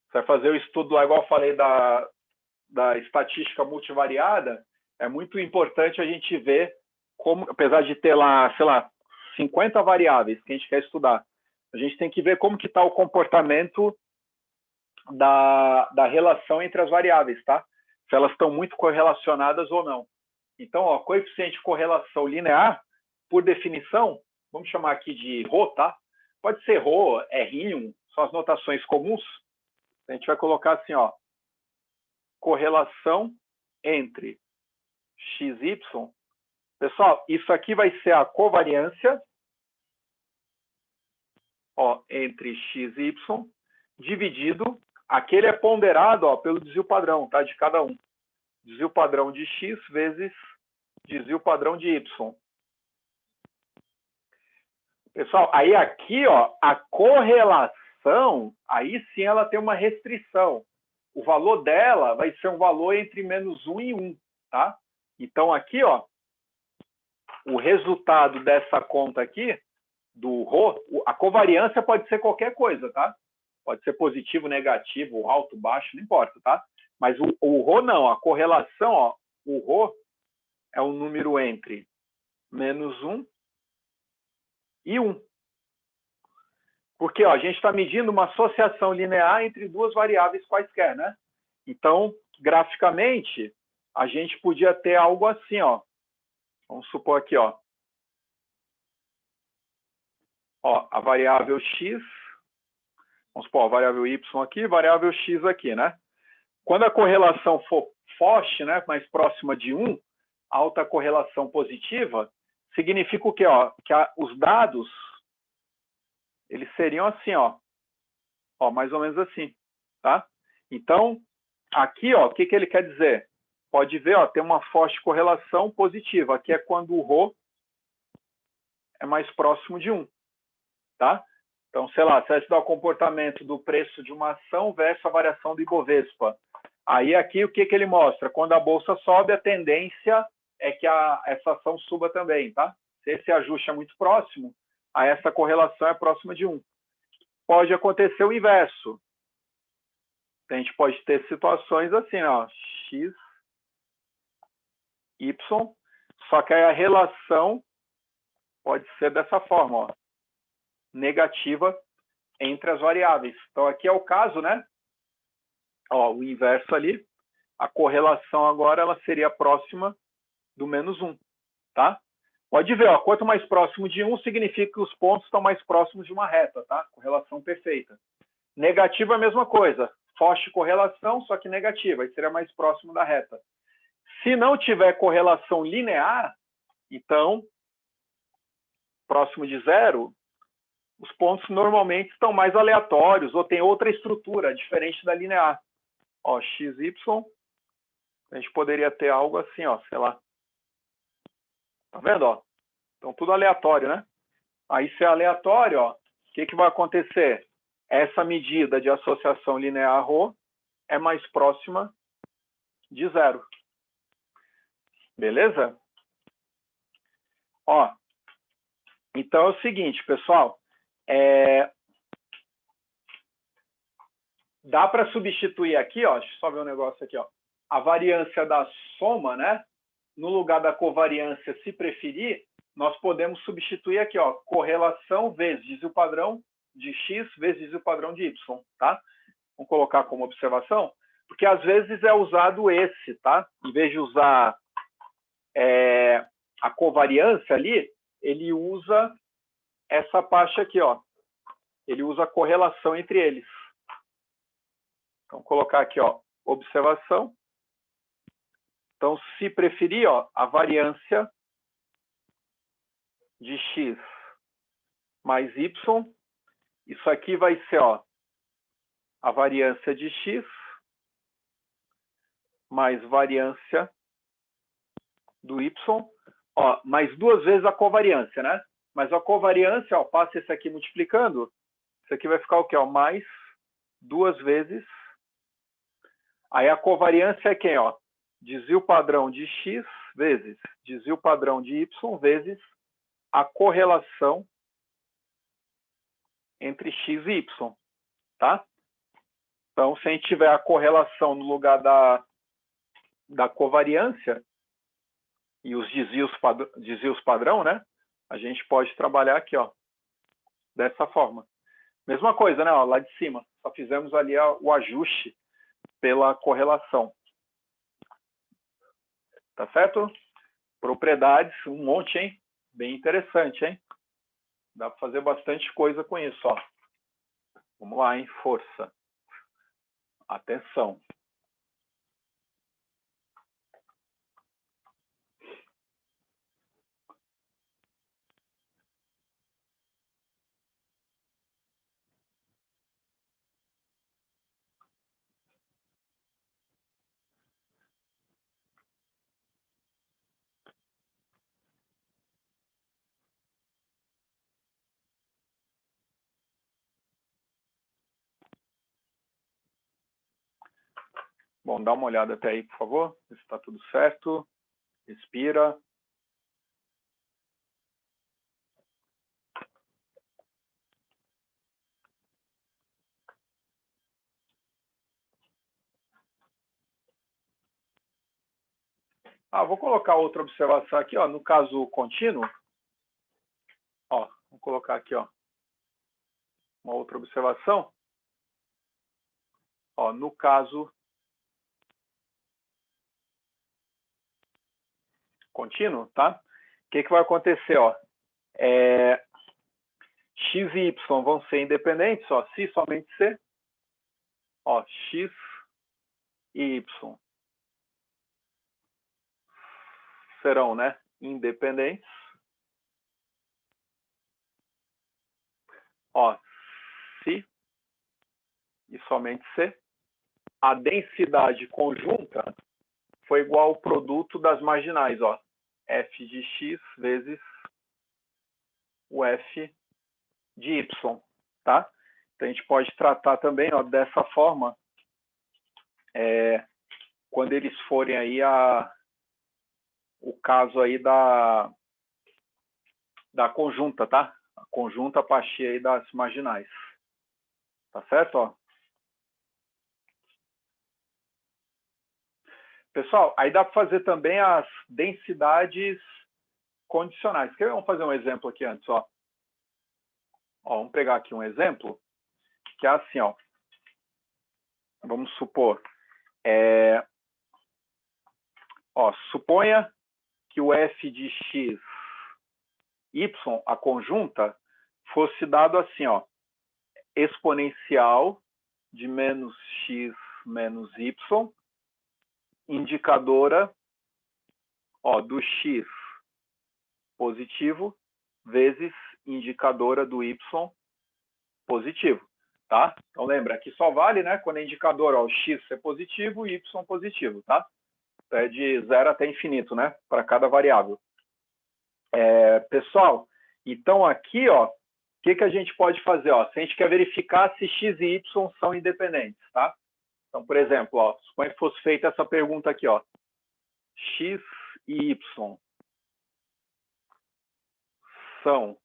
Você vai fazer o estudo lá, igual eu falei, da estatística multivariada. É muito importante a gente ver como, apesar de ter lá, sei lá, 50 variáveis que a gente quer estudar, a gente tem que ver como que está o comportamento da relação entre as variáveis, tá? Se elas estão muito correlacionadas ou não. Então, ó, coeficiente de correlação linear, por definição, vamos chamar aqui de ρ, tá? Pode ser ρ, R1, são as notações comuns. A gente vai colocar assim, ó, correlação entre x, y. Pessoal, isso aqui vai ser a covariância, ó, entre x e y, dividido, aquele é ponderado, ó, pelo desvio padrão, tá, de cada um. Desvio padrão de x vezes desvio padrão de y. Pessoal, aí aqui, ó, a correlação, aí sim ela tem uma restrição. O valor dela vai ser um valor entre menos 1 e 1, tá? Então aqui, ó, o resultado dessa conta aqui, do ρ, a covariância pode ser qualquer coisa, tá? Pode ser positivo, negativo, alto, baixo, não importa, tá? Mas o ρ não, a correlação, ó, o ρ é um número entre menos 1 e 1. Porque ó, a gente está medindo uma associação linear entre duas variáveis quaisquer, né? Então, graficamente, a gente podia ter algo assim, ó. Vamos supor aqui, ó. Ó, a variável x, vamos supor, a variável y aqui, variável x aqui, né? Quando a correlação for forte, né, mais próxima de 1, alta correlação positiva, significa o quê? Ó? Que os dados, eles seriam assim, ó, mais ou menos assim, tá? Então, aqui, ó, o que ele quer dizer? Pode ver, ó, tem uma forte correlação positiva. Aqui é quando o ρ é mais próximo de 1, tá? Então, sei lá, você vai estudar o comportamento do preço de uma ação versus a variação do Ibovespa. Aí aqui o que ele mostra? Quando a bolsa sobe, a tendência é que essa ação suba também, tá? Se esse ajuste é muito próximo, aí essa correlação é próxima de 1. Pode acontecer o inverso. A gente pode ter situações assim, ó, x, y, só que aí a relação pode ser dessa forma, ó, negativa entre as variáveis. Então, aqui é o caso, né? Ó, o inverso ali, a correlação agora ela seria próxima do menos 1, tá? Pode ver, ó, quanto mais próximo de 1, significa que os pontos estão mais próximos de uma reta, tá? Correlação perfeita. Negativo é a mesma coisa. Forte correlação, só que negativa, aí seria mais próximo da reta. Se não tiver correlação linear, então, próximo de 0, os pontos normalmente estão mais aleatórios ou tem outra estrutura, diferente da linear. Ó, x, y, a gente poderia ter algo assim, ó, sei lá. Tá vendo, ó? Então, tudo aleatório, né? Aí, se é aleatório, ó, que vai acontecer? Essa medida de associação linear ρ é mais próxima de zero. Beleza? Ó, então é o seguinte, pessoal. Dá para substituir aqui, ó, deixa eu só ver um negócio aqui, ó, a variância da soma, né? No lugar da covariância, se preferir, nós podemos substituir aqui, ó, correlação vezes desvio padrão de x vezes desvio padrão de y, tá? Vamos colocar como observação, porque às vezes é usado esse, tá? Em vez de usar a covariância ali, ele usa essa parte aqui, ó. Ele usa a correlação entre eles. Então, colocar aqui, ó, observação. Então, se preferir, ó, a variância de x mais y, isso aqui vai ser, ó, a variância de x mais variância do y, ó, mais duas vezes a covariância, né? Mas a covariância, ó, passa esse aqui multiplicando, isso aqui vai ficar o quê? Ó, mais duas vezes. Aí a covariância é quem? Ó? Desvio padrão de x vezes desvio padrão de y vezes a correlação entre x e y, tá? Então, se a gente tiver a correlação no lugar da covariância e os desvios padrão, né? A gente pode trabalhar aqui, ó, dessa forma. Mesma coisa, né? Ó, lá de cima, só fizemos ali ó, o ajuste pela correlação. Tá certo? Propriedades, um monte, hein? Bem interessante, hein? Dá para fazer bastante coisa com isso, ó. Vamos lá, hein? Força. Atenção. Bom, dá uma olhada até aí, por favor. Se está tudo certo. Respira. Vou colocar outra observação aqui, ó, no caso contínuo. Ó, vou colocar aqui, ó, uma outra observação. Ó, no caso contínuo, tá? O que vai acontecer, ó? X e Y vão ser independentes, ó, se somente C. Ó, X e Y serão, né, independentes. Ó, se e somente C. A densidade conjunta foi igual ao produto das marginais, ó, f de x vezes o f de y, tá? Então, a gente pode tratar também, ó, dessa forma, quando eles forem aí o caso aí da conjunta, tá? A conjunta a partir aí das marginais. Tá certo, ó? Pessoal, aí dá para fazer também as densidades condicionais. Vamos fazer um exemplo aqui antes, ó. Vamos pegar aqui um exemplo, que é assim, ó. Vamos supor, suponha que o f de x, y, a conjunta, fosse dado assim, ó, exponencial de menos x menos y, indicadora, ó, do x positivo vezes indicadora do y positivo, tá? Então lembra, aqui só vale, né, quando é indicador, ó, o x é positivo e y positivo, tá? É de 0 até infinito, né, para cada variável. Pessoal, então aqui, ó, que a gente pode fazer? Ó, se a gente quer verificar se x e y são independentes, tá? Então, por exemplo, ó, suponha que fosse feita essa pergunta aqui, ó. X e y são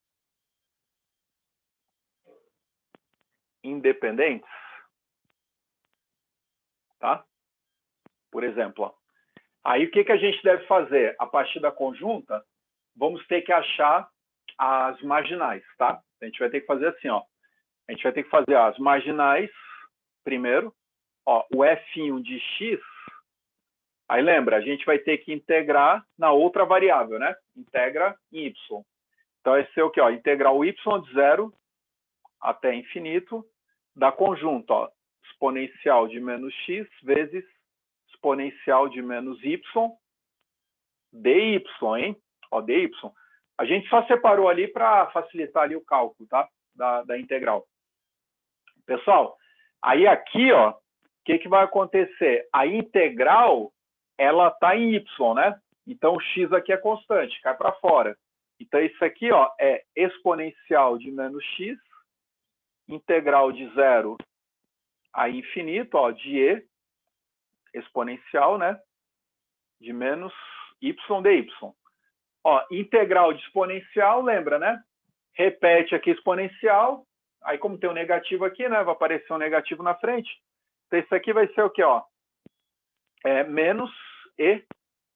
independentes, tá? Por exemplo, ó. Aí o que a gente deve fazer? A partir da conjunta, vamos ter que achar as marginais, tá? A gente vai ter que fazer assim, ó. A gente vai ter que fazer as marginais primeiro, ó, o f1 de x. Aí lembra, a gente vai ter que integrar na outra variável, né? Integra em y. Então esse é o que, ó, integrar o y de 0 até infinito da conjunta, ó, exponencial de menos x vezes exponencial de menos y dy, hein? Ó, dy. A gente só separou ali para facilitar ali o cálculo, tá? Da integral. Pessoal, aí aqui, ó, o que vai acontecer? A integral, ela está em y, né? Então, o x aqui é constante, cai para fora. Então, isso aqui, ó, é exponencial de menos x, integral de 0 a infinito, ó, de e, exponencial, né? De menos y dy. Ó, integral de exponencial, lembra, né? Repete aqui exponencial. Aí, como tem um negativo aqui, né? Vai aparecer um negativo na frente. Então, isso aqui vai ser o quê, ó? É menos e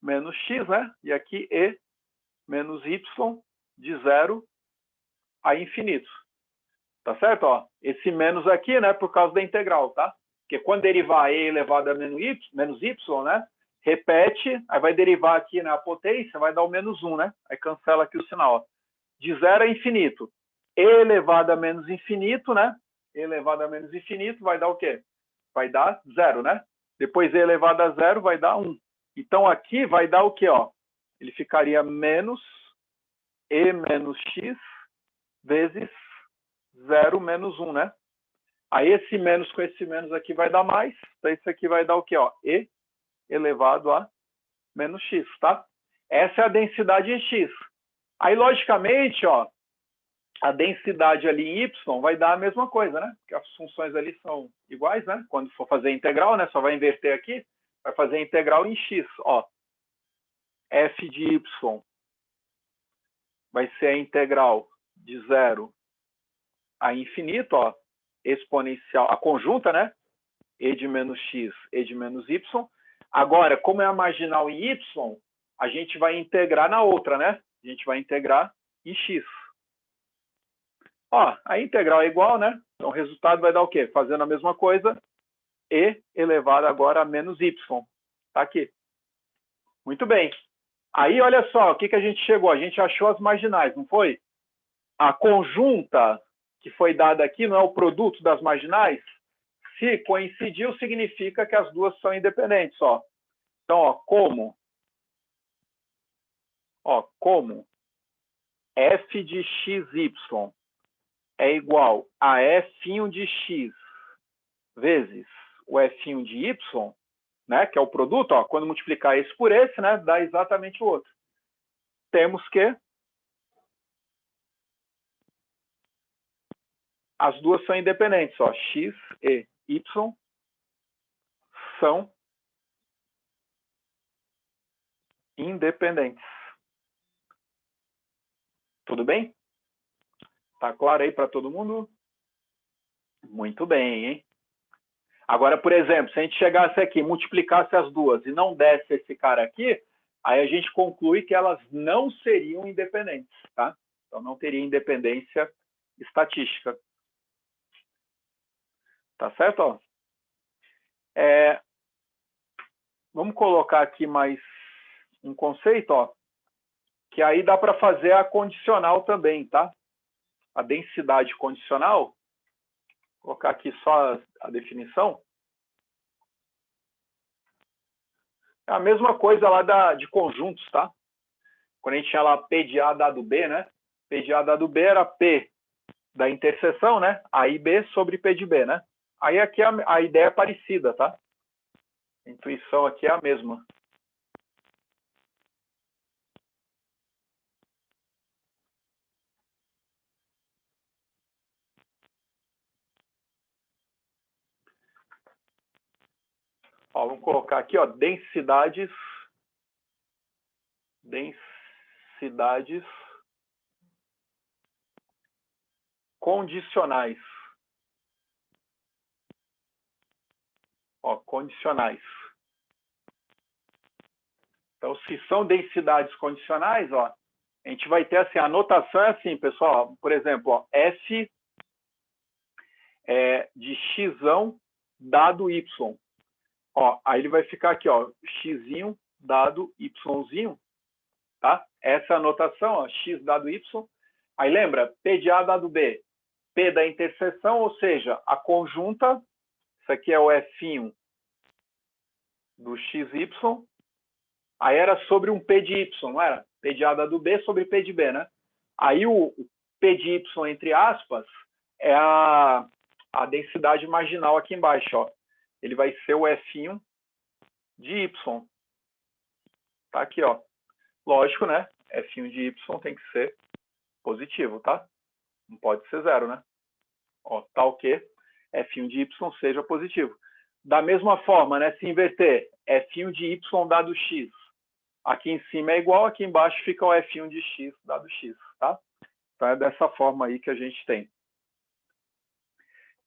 menos x, né? E aqui e menos y de 0 a infinito. Tá certo? Ó, esse menos aqui, né? Por causa da integral, tá? Porque quando derivar e elevado a menos y, né? Repete, aí vai derivar aqui na potência, vai dar o menos 1, né? Aí cancela aqui o sinal, ó. De 0 a infinito. E elevado a menos infinito, né? E elevado a menos infinito vai dar o quê? Vai dar 0, né? Depois e elevado a 0 vai dar 1. Então aqui vai dar o quê, ó? Ele ficaria menos e menos x vezes 0 menos 1, né? Aí esse menos com esse menos aqui vai dar mais. Então isso aqui vai dar o quê, ó? E elevado a menos x, tá? Essa é a densidade em x. Aí, logicamente, ó, a densidade ali em y vai dar a mesma coisa, né? Porque as funções ali são iguais, né? Quando for fazer integral, né? Só vai inverter aqui, vai fazer integral em x, ó. F de y vai ser a integral de 0 a infinito, ó, exponencial, a conjunta, né? E de menos x, e de menos y. Agora, como é a marginal em y, a gente vai integrar na outra, né? A gente vai integrar em x. Ó, a integral é igual, né? Então, o resultado vai dar o quê? Fazendo a mesma coisa, e elevado agora a menos y. Tá aqui. Muito bem. Aí, olha só, o que a gente chegou? A gente achou as marginais, não foi? A conjunta que foi dada aqui não é o produto das marginais? Se coincidiu, significa que as duas são independentes, ó. Então, ó, como f de xy é igual a f1 de x vezes o f1 de y, né, que é o produto, ó, quando multiplicar esse por esse, né, dá exatamente o outro. Temos que as duas são independentes, ó, x e y são independentes. Tudo bem? Tá claro aí para todo mundo? Muito bem, hein? Agora, por exemplo, se a gente chegasse aqui, multiplicasse as duas e não desse esse cara aqui, aí a gente conclui que elas não seriam independentes, tá? Então, não teria independência estatística. Tá certo? Ó? Vamos colocar aqui mais um conceito, ó, que aí dá para fazer a condicional também, tá? A densidade condicional, vou colocar aqui só a definição. É a mesma coisa lá de conjuntos, tá? Quando a gente tinha lá P de A dado B, né? P de A dado B era P da interseção, né? A e B sobre P de B, né? Aí aqui a ideia é parecida, tá? A intuição aqui é a mesma. Ó, vamos colocar aqui, ó, densidades condicionais. Ó, condicionais. Então, se são densidades condicionais, ó, a gente vai ter assim, a notação é assim, pessoal, por exemplo, ó, F de x dado y. Ó, aí ele vai ficar aqui, ó, x dado y, tá? Essa é a notação, ó, x dado y. Aí lembra, P de A dado B, P da interseção, ou seja, a conjunta, isso aqui é o F do xy, aí era sobre um P de y, não era? P de A dado B sobre P de B, né? Aí o P de y, entre aspas, é a densidade marginal aqui embaixo, ó. Ele vai ser o F de y. Tá aqui, ó. Lógico, né? F de y tem que ser positivo, tá? Não pode ser zero, né? Ó, tal que F de y seja positivo. Da mesma forma, né? Se inverter, F de y dado x. Aqui em cima é igual, aqui embaixo fica o F de x dado x, tá? Então é dessa forma aí que a gente tem.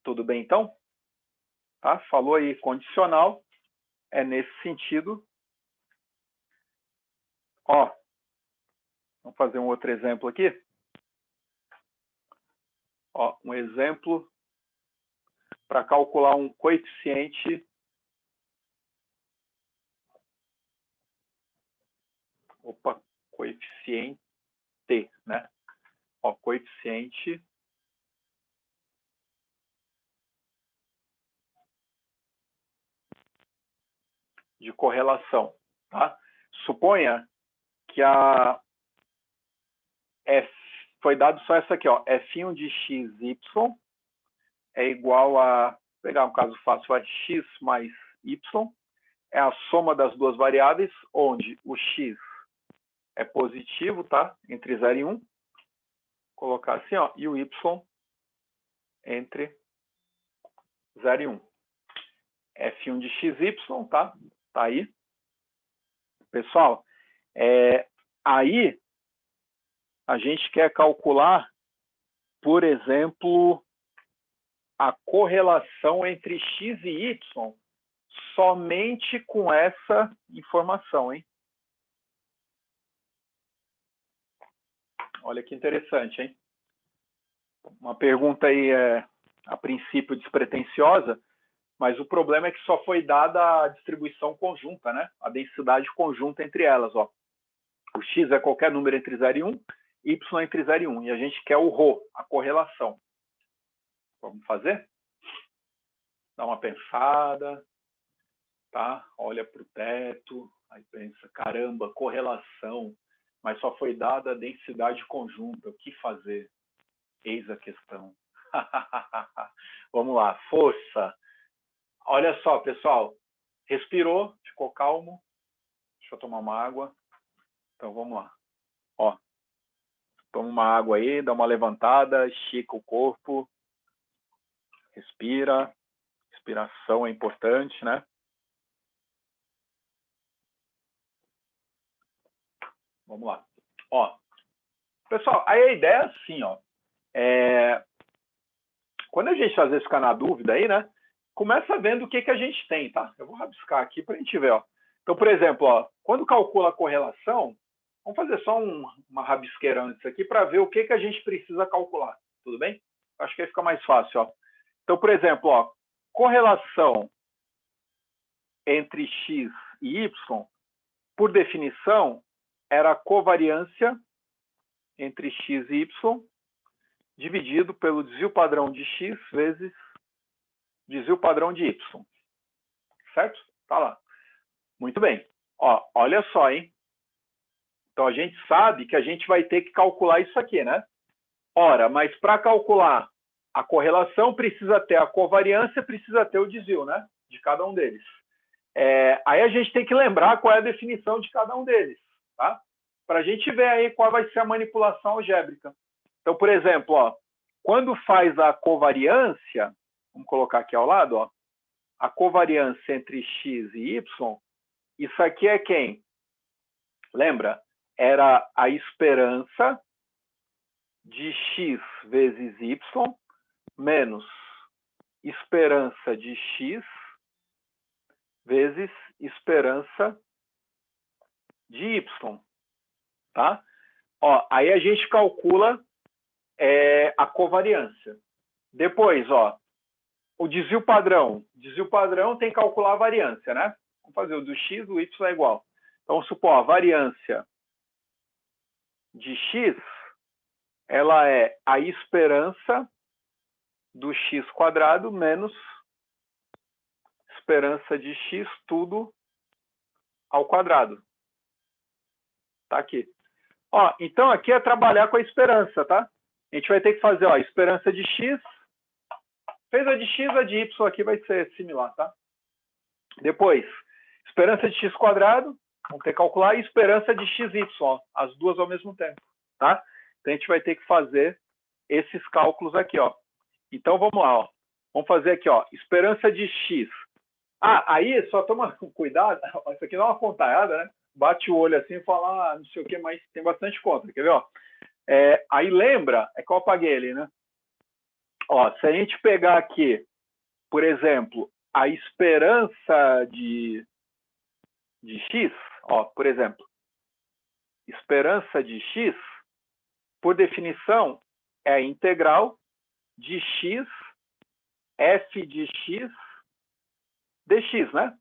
Tudo bem, então? Tá? Falou aí condicional, é nesse sentido. Ó, vamos fazer um outro exemplo aqui. Ó, um exemplo para calcular um coeficiente. Opa, coeficiente, né? Ó, coeficiente de correlação, tá? Suponha que a F foi dado só essa aqui, ó, F1 de xy é igual a, vou pegar um caso fácil, a x mais y, é a soma das duas variáveis, onde o x é positivo, tá? Entre 0 e 1. Vou colocar assim, ó, e o y entre 0 e 1. F1 de xy, tá? Tá aí. Pessoal, aí a gente quer calcular, por exemplo, a correlação entre x e y somente com essa informação, hein? Olha que interessante, hein? Uma pergunta aí, a princípio, despretensiosa, mas o problema é que só foi dada a distribuição conjunta, né? A densidade conjunta entre elas, ó. O x é qualquer número entre 0 e 1, y entre 0 e 1. E a gente quer o ρ, a correlação. Vamos fazer? Dá uma pensada, tá? Olha para o teto, aí pensa, caramba, correlação, mas só foi dada a densidade conjunta, o que fazer? Eis a questão. Vamos lá, força. Olha só, pessoal, respirou, ficou calmo. Deixa eu tomar uma água. Então, vamos lá. Ó, toma uma água aí, dá uma levantada, estica o corpo, respira. Respiração é importante, né? Vamos lá. Ó, pessoal, aí a ideia é assim, ó. Quando a gente às vezes fica na dúvida aí, né? Começa vendo o que a gente tem, tá? Eu vou rabiscar aqui para a gente ver, ó. Então, por exemplo, ó, quando calcula a correlação, vamos fazer só uma rabisqueira antes aqui para ver o que a gente precisa calcular, tudo bem? Acho que aí fica mais fácil, ó. Então, por exemplo, ó, correlação entre x e y, por definição, era a covariância entre x e y dividido pelo desvio padrão de x vezes desvio padrão de y. Certo? Tá lá. Muito bem. Ó, olha só, hein? Então, a gente sabe que a gente vai ter que calcular isso aqui, né? Ora, mas para calcular a correlação, precisa ter a covariância, precisa ter o desvio, né? De cada um deles. Aí a gente tem que lembrar qual é a definição de cada um deles, tá? Para a gente ver aí qual vai ser a manipulação algébrica. Então, por exemplo, ó, quando faz a covariância, vamos colocar aqui ao lado, ó, a covariância entre x e y, isso aqui é quem? Lembra? Era a esperança de x vezes y menos esperança de x vezes esperança de y, tá? Ó, aí a gente calcula a covariância. Depois, ó, o desvio padrão. Desvio padrão tem que calcular a variância, né? Vamos fazer o do x, o y é igual. Então, vamos supor, a variância de x, ela é a esperança do x quadrado menos esperança de x tudo ao quadrado. Tá aqui. Ó, então, aqui é trabalhar com a esperança, tá? A gente vai ter que fazer, ó, esperança de x. Fez a de x, a de y aqui vai ser similar, tá? Depois, esperança de x quadrado, vamos ter que calcular, e esperança de xy, ó, as duas ao mesmo tempo, tá? Então, a gente vai ter que fazer esses cálculos aqui, ó. Então, vamos lá, ó. Vamos fazer aqui, ó, esperança de x. Ah, aí só toma cuidado, isso aqui não é uma contada, né? Bate o olho assim e fala, não sei o que, mas tem bastante conta, quer ver, ó? Aí lembra, é que eu apaguei ali, né? Ó, se a gente pegar aqui, por exemplo, a esperança de x, ó, por exemplo, esperança de x, por definição, é a integral de x, f de x, dx, né?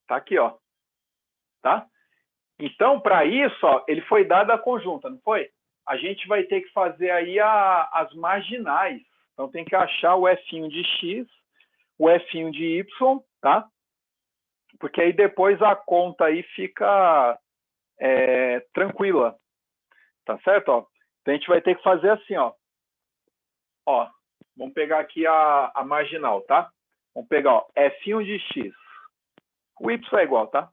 Tá aqui, ó. Tá? Então, para isso, ó, ele foi dado a conjunta, não foi? A gente vai ter que fazer aí as marginais. Então, tem que achar o f de x, o f de y, tá? Porque aí depois a conta aí fica tranquila. Tá certo? Ó? Então, a gente vai ter que fazer assim, ó. Ó, vamos pegar aqui a marginal, tá? Vamos pegar, ó, f de x. O y é igual, tá?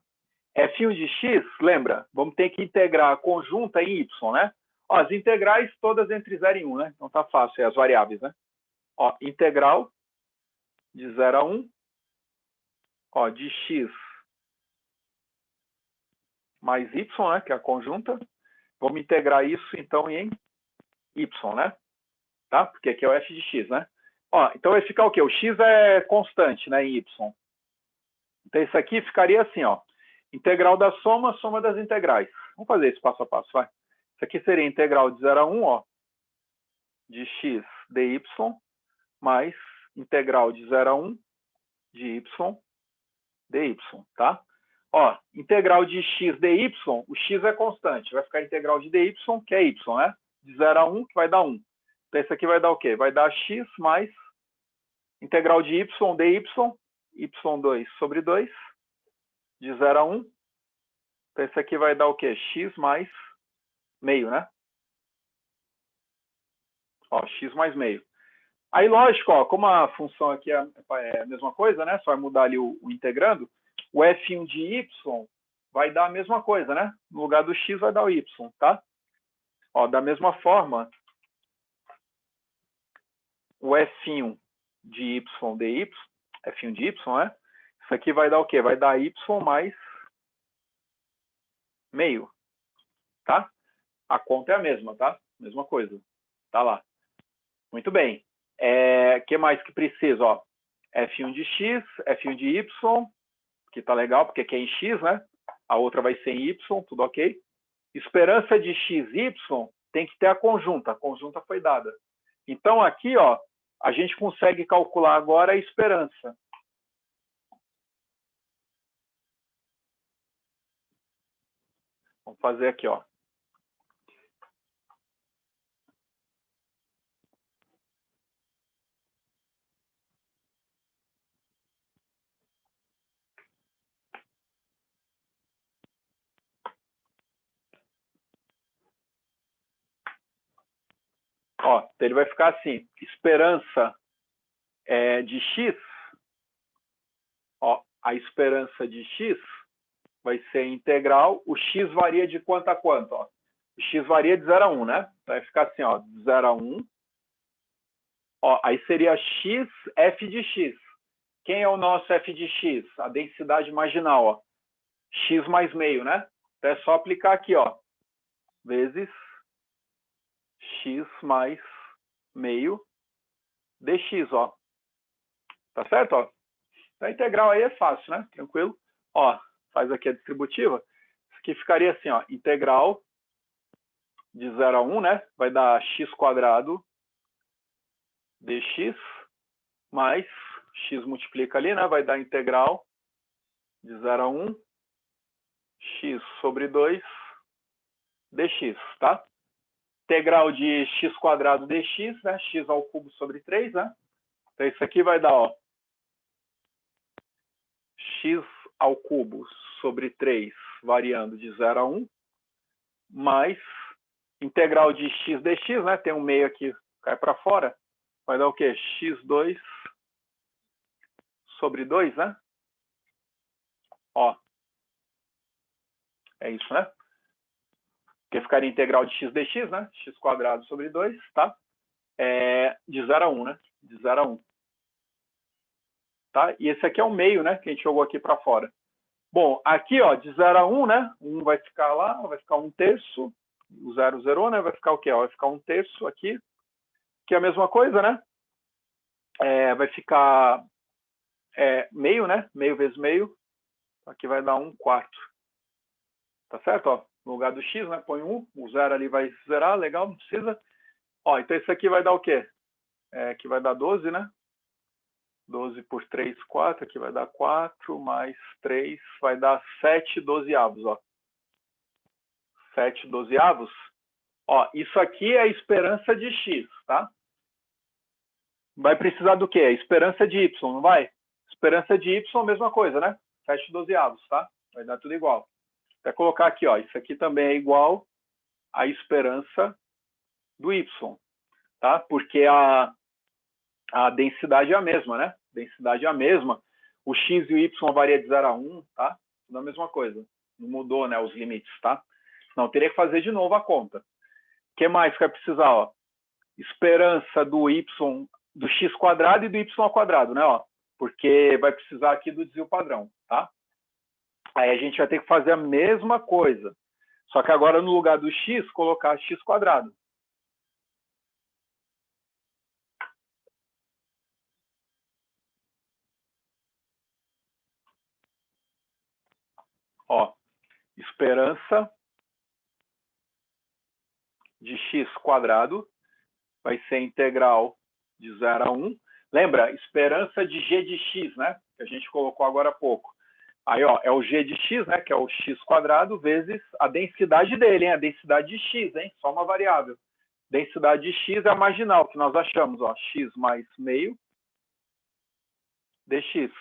f de x, lembra? Vamos ter que integrar a conjunta em y, né? Ó, as integrais todas entre 0 e 1, né? Então tá fácil, as variáveis, né? Ó, integral de 0 a 1, ó, de x mais y, né? Que é a conjunta. Vamos integrar isso, então, em y, né? Tá? Porque aqui é o f de x, né? Ó, então vai ficar o quê? O x é constante, né? Em y. Então isso aqui ficaria assim, ó. Integral da soma, soma das integrais. Vamos fazer isso passo a passo, vai. Isso aqui seria integral de 0 a 1, ó, de x dy, mais integral de 0 a 1 de y dy, tá? Ó, integral de x dy, o x é constante, vai ficar integral de dy, que é y, né? De 0 a 1, que vai dar 1. Então, isso aqui vai dar o quê? Vai dar x mais integral de y dy, y2 sobre 2, de 0 a 1. Então, isso aqui vai dar o quê? X mais meio, né? Ó, x mais meio. Aí, lógico, ó, como a função aqui é a mesma coisa, né? Só vai mudar ali o integrando. O f de y vai dar a mesma coisa, né? No lugar do x vai dar o y, tá? Ó, da mesma forma, o f de y dy, f de y, né? Isso aqui vai dar o quê? Vai dar y mais meio, tá? A conta é a mesma, tá? Mesma coisa. Tá lá. Muito bem. Que mais que precisa? Ó, f de x, f de y, que tá legal, porque aqui é em x, né? A outra vai ser em y, tudo ok. Esperança de x, y, tem que ter a conjunta. A conjunta foi dada. Então, aqui, ó, a gente consegue calcular agora a esperança. Vamos fazer aqui, ó. Ó, então ele vai ficar assim, esperança de x, ó, a esperança de x vai ser integral, o x varia de quanto a quanto, ó. O x varia de 0 a 1, né? Então vai ficar assim, ó, de 0 a 1, ó, aí seria x, f de x. quem é o nosso f de x? A densidade marginal, ó. X mais meio, né? Então, é só aplicar aqui, ó. Vezes x mais meio dx, ó. Tá certo, ó? Então, a integral aí é fácil, né? Tranquilo. Ó, faz aqui a distributiva. Isso aqui ficaria assim, ó. Integral de 0 a 1, né? Vai dar x² dx mais x multiplica ali, né? Vai dar integral de 0 a 1 x sobre 2 dx, tá? Integral de x² dx, né? X ao cubo sobre 3, né? Então, isso aqui vai dar, ó, x ao cubo sobre 3, variando de 0 a 1, mais integral de x dx, né? Tem um meio aqui, cai para fora. Vai dar o quê? x2 sobre 2, né? Ó. É isso, né? Que ficaria integral de x dx, né? x² sobre 2, tá? De 0 a 1, né? De 0 a 1. Tá? E esse aqui é o meio, né? Que a gente jogou aqui para fora. Bom, aqui, ó, de 0 a 1, né? 1 vai ficar lá, vai ficar 1/3. O 0 zerou, né? Vai ficar o quê? Ó, vai ficar 1/3 aqui. Que é a mesma coisa, né? Vai ficar meio, né? Meio vezes meio. Aqui vai dar 1/4. Tá certo? Ó, no lugar do x, né? Põe 1. O 0 ali vai zerar, legal, não precisa. Ó, então isso aqui vai dar o quê? Aqui vai dar 12, né? 12 por 3, 4. Aqui vai dar 4, mais 3, vai dar 7/12, ó. 7/12. Ó, isso aqui é a esperança de x, tá? Vai precisar do quê? Esperança de y, não vai? Esperança de y, mesma coisa, né? 7/12, tá? Vai dar tudo igual. Até colocar aqui, ó, isso aqui também é igual à esperança do y, tá? Porque a densidade é a mesma, né? Densidade é a mesma. O x e o y varia de 0 a 1, tá? Tudo a mesma coisa. Não mudou, né, os limites, tá? Não, teria que fazer de novo a conta. O que mais que vai precisar, ó? Esperança do y, do x² e do y², né, ó? Porque vai precisar aqui do desvio padrão, tá? Aí a gente vai ter que fazer a mesma coisa. Só que agora, no lugar do x, colocar x². Ó, esperança de x² vai ser integral de 0 a 1. Lembra? Esperança de g de x, né? Que a gente colocou agora há pouco. Aí, ó, é o g de x, né? Que é o x² vezes a densidade dele, hein? A densidade de x, hein? Só uma variável. Densidade de x é a marginal que nós achamos, ó. X mais meio dx.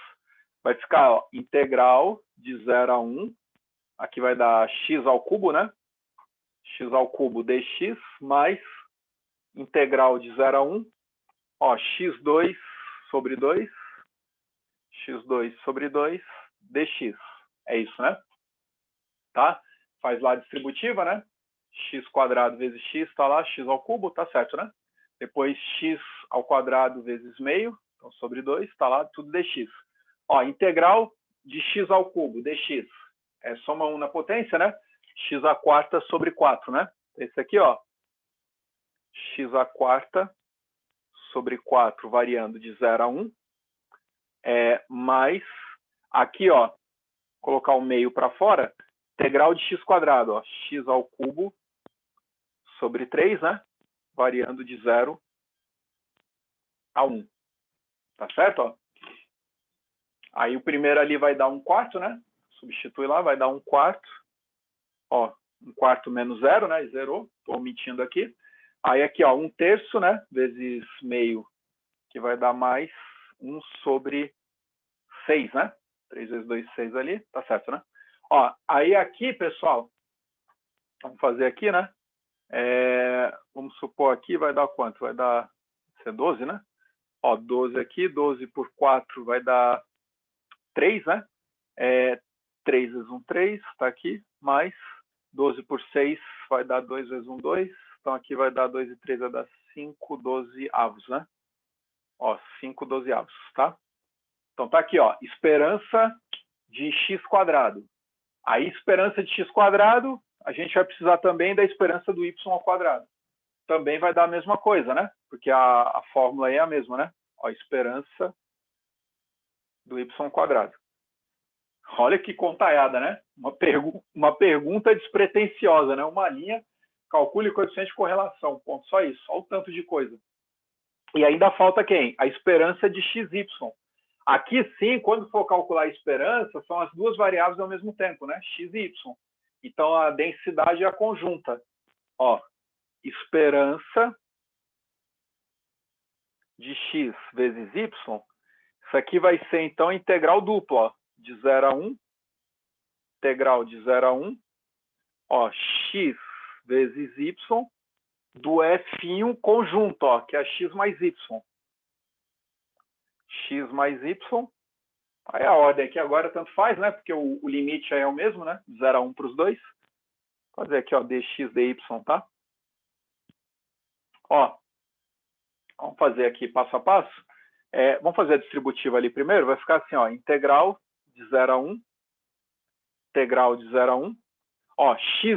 Vai ficar, ó, integral de 0 a 1. Aqui vai dar x ao cubo, né? X ao cubo dx mais integral de 0 a 1. Ó, x2 sobre 2. x2 sobre 2 dx. É isso, né? Tá? Faz lá a distributiva, né? x² vezes x, tá lá, x ao cubo, tá certo, né? Depois x² vezes meio, então sobre 2, tá lá, tudo dx. Ó, integral de x ao cubo, dx. Soma 1 na potência, né? x² sobre 4, né? Esse aqui, ó, x² sobre 4, variando de 0 a 1, mais, aqui, ó, colocar o meio para fora, integral de x², ó, x ao cubo sobre 3, né? Variando de 0 a 1. Tá certo? Ó? Aí o primeiro ali vai dar 1/4, né? Substitui lá, vai dar 1/4. Ó, 1/4 menos 0, né? Zerou. Estou omitindo aqui. Aí aqui, ó, 1/3, né? Vezes meio, que vai dar mais 1 sobre 6, né? 3 vezes 2, 6 ali. Tá certo, né? Ó, aí aqui, pessoal, vamos fazer aqui, né? Vamos supor aqui, vai dar quanto? Vai dar 12, né? Ó, 12 aqui, 12 por 4 vai dar 3, né? 3 vezes 1, 3, tá aqui, mais 12 por 6 vai dar 2 vezes 1, 2. Então aqui vai dar 2 e 3 vai dar 5/12, né? Ó, 5/12, tá? Então, tá aqui, ó, esperança de x quadrado. Aí, esperança de x quadrado, a gente vai precisar também da esperança do y ao quadrado. Também vai dar a mesma coisa, né? Porque a fórmula aí é a mesma, né? Ó, esperança do y ao quadrado. Olha que contaiada, né? Uma pergunta despretensiosa, né? Uma linha, calcule o coeficiente de correlação. Ponto, só isso. Olha o tanto de coisa. E ainda falta quem? A esperança de xy. Aqui sim, quando for calcular a esperança, são as duas variáveis ao mesmo tempo, né? X e y. Então, a densidade é a conjunta. Ó, esperança de x vezes y, isso aqui vai ser, então, integral dupla, ó, de 0 a 1, integral de 0 a 1, ó, x vezes y, do f1 conjunto, ó, que é x mais y. X mais y, aí a ordem aqui agora tanto faz, né? Porque o limite aí é o mesmo, né? De 0 a 1 para os dois. Vou fazer aqui, ó, dx, dy, tá? Ó, vamos fazer aqui passo a passo. Vamos fazer a distributiva ali primeiro. Vai ficar assim, ó, integral de 0 a 1, integral de 0 a 1. Ó, xy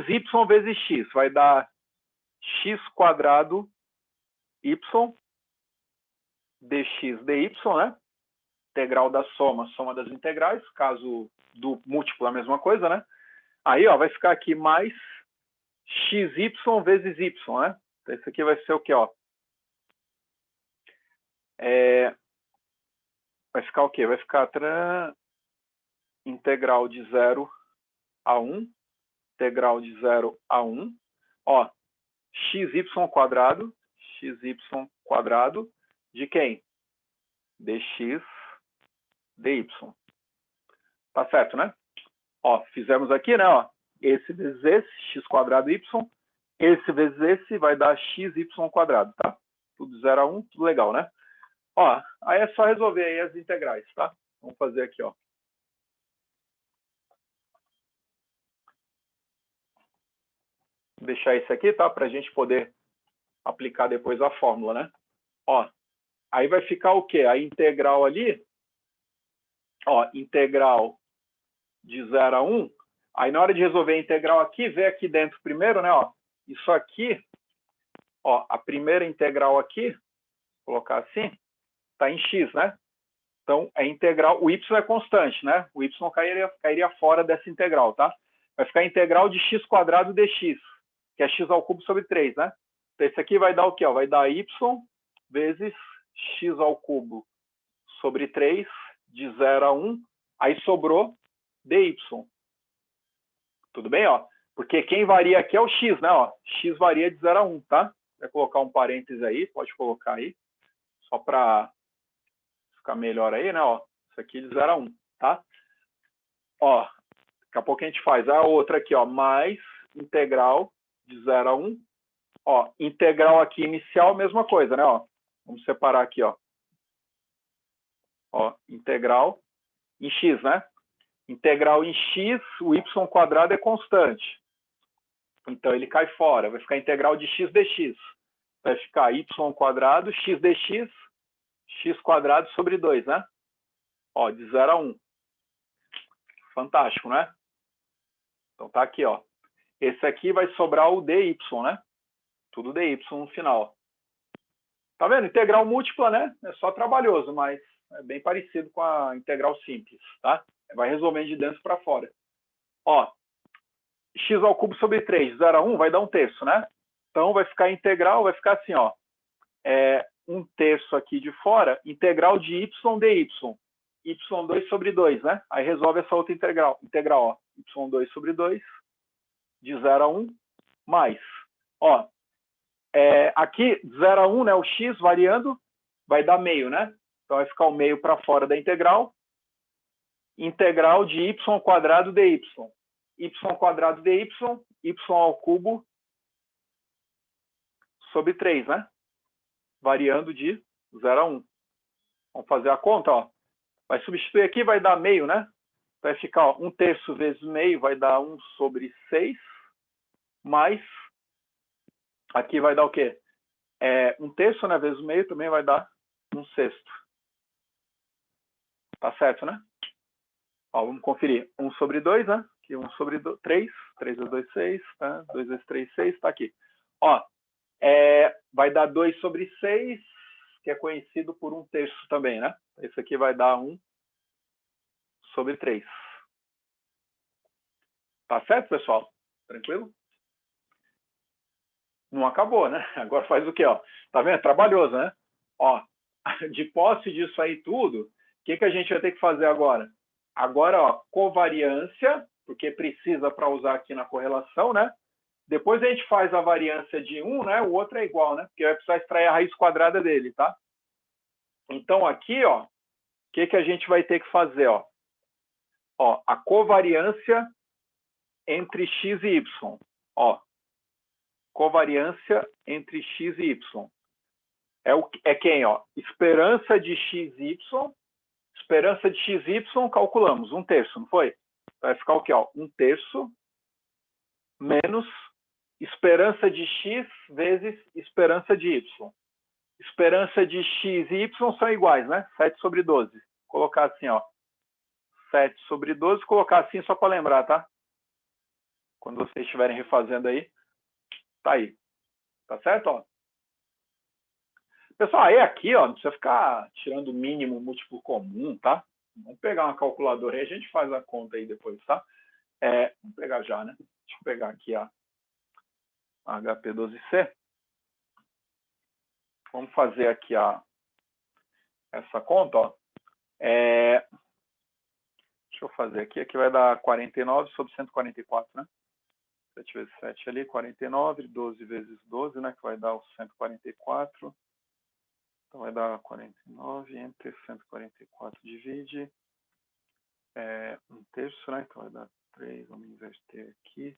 vezes x vai dar x quadrado y dx dy, né? Integral da soma, soma das integrais, caso do múltiplo a mesma coisa, né? Aí, ó, vai ficar aqui mais xy vezes y, né? Então, isso aqui vai ser o quê, ó? Vai ficar o quê? Vai ficar integral de 0 a 1, integral de 0 a 1, ó, xy quadrado de quem? Dx dy. Tá certo, né? Ó, fizemos aqui, né, ó, esse vezes esse, x quadrado y, esse vezes esse vai dar xy quadrado, tá? Tudo 0 a 1, tudo legal, né? Ó, aí é só resolver aí as integrais, tá? Vamos fazer aqui, ó. Vou deixar isso aqui, tá? Para a gente poder aplicar depois a fórmula, né? Ó, aí vai ficar o quê? A integral ali, ó, integral de 0 a 1. Aí na hora de resolver a integral aqui, vê aqui dentro primeiro, né? Ó, isso aqui, ó, a primeira integral aqui, vou colocar assim, está em x, né? Então, a integral, o y é constante, né? O y cairia fora dessa integral, tá? Vai ficar a integral de x quadrado dx, que é x ao cubo sobre 3, né? Então, esse aqui vai dar o quê? Ó? Vai dar y vezes x ao cubo sobre 3, de 0 a 1. Aí sobrou dy. Tudo bem, ó? Porque quem varia aqui é o x, né? Ó, x varia de 0 a 1, tá? Vai colocar um parêntese aí, pode colocar aí, só para ficar melhor aí, né? Ó, isso aqui de 0 a 1, tá? Ó, daqui a pouco a gente faz a outra aqui, ó, mais integral de 0 a 1. Ó, integral aqui inicial, mesma coisa, né? Ó, vamos separar aqui, ó. Ó, integral em x, né? Integral em x, o y quadrado é constante. Então, ele cai fora. Vai ficar integral de x dx. Vai ficar y quadrado, x dx, x quadrado sobre 2, né? Ó, de 0 a 1. Fantástico, né? Então, tá aqui, ó. Esse aqui vai sobrar o dy, né? Tudo dy no final. Tá vendo? Integral múltipla, né? É só trabalhoso, mas é bem parecido com a integral simples, tá? Vai resolvendo de dentro para fora. Ó, x ao cubo sobre 3, de 0 a 1, vai dar 1/3, né? Então, vai ficar integral, vai ficar assim, ó. 1/3 aqui de fora, integral de y dy. y2 sobre 2, né? Aí resolve essa outra integral, ó. y2 sobre 2, de 0 a 1, mais. Ó, aqui, 0 a 1, né? O x variando, vai dar meio, né? Então, vai ficar o meio para fora da integral. Integral de y quadrado dy. Y quadrado dy, y ao cubo sobre 3, né? Variando de 0 a 1. Vamos fazer a conta, ó. Vai substituir aqui, vai dar meio, né? Vai ficar, ó, 1/3 vezes meio, vai dar 1 sobre 6, mais, aqui vai dar o quê? 1/3, né, vezes meio, também vai dar 1/6. Tá certo, né? Ó, vamos conferir. 1 sobre 2, né? Aqui 1 sobre 3. 3 vezes 2, 6. Tá? 2 vezes 3, 6. Tá aqui. Ó, vai dar 2 sobre 6, que é conhecido por 1/3 também, né? Esse aqui vai dar 1 sobre 3. Tá certo, pessoal? Tranquilo? Não acabou, né? Agora faz o quê, ó? Tá vendo? É trabalhoso, né? Ó, de posse disso aí tudo, o que a gente vai ter que fazer agora? Agora, ó, covariância, porque precisa para usar aqui na correlação, né? Depois a gente faz a variância de um, né? O outro é igual, né? Porque vai precisar extrair a raiz quadrada dele, tá? Então, aqui, ó, o que a gente vai ter que fazer, ó? Ó, a covariância entre x e y. Ó, covariância entre x e y. É quem, ó? Esperança de xy. Esperança de xy, calculamos, 1/3, não foi? Vai ficar o quê, ó? 1/3 menos esperança de x vezes esperança de y. Esperança de x e y são iguais, né? 7 sobre 12. Vou colocar assim, ó. 7 sobre 12, colocar assim só para lembrar, tá? Quando vocês estiverem refazendo aí, tá aí. Tá certo, ó? Pessoal, aí aqui, ó, não precisa ficar tirando o mínimo múltiplo comum, tá? Vamos pegar uma calculadora aí, a gente faz a conta aí depois, tá? Vamos pegar já, né? Deixa eu pegar aqui a HP12C. Vamos fazer aqui essa conta, ó. Deixa eu fazer aqui. Aqui vai dar 49 sobre 144, né? 7 vezes 7 ali, 49. 12 vezes 12, né? Que vai dar os 144. Então, vai dar 49 entre 144 divide 1/3, né? Então, vai dar 3. Vamos inverter aqui.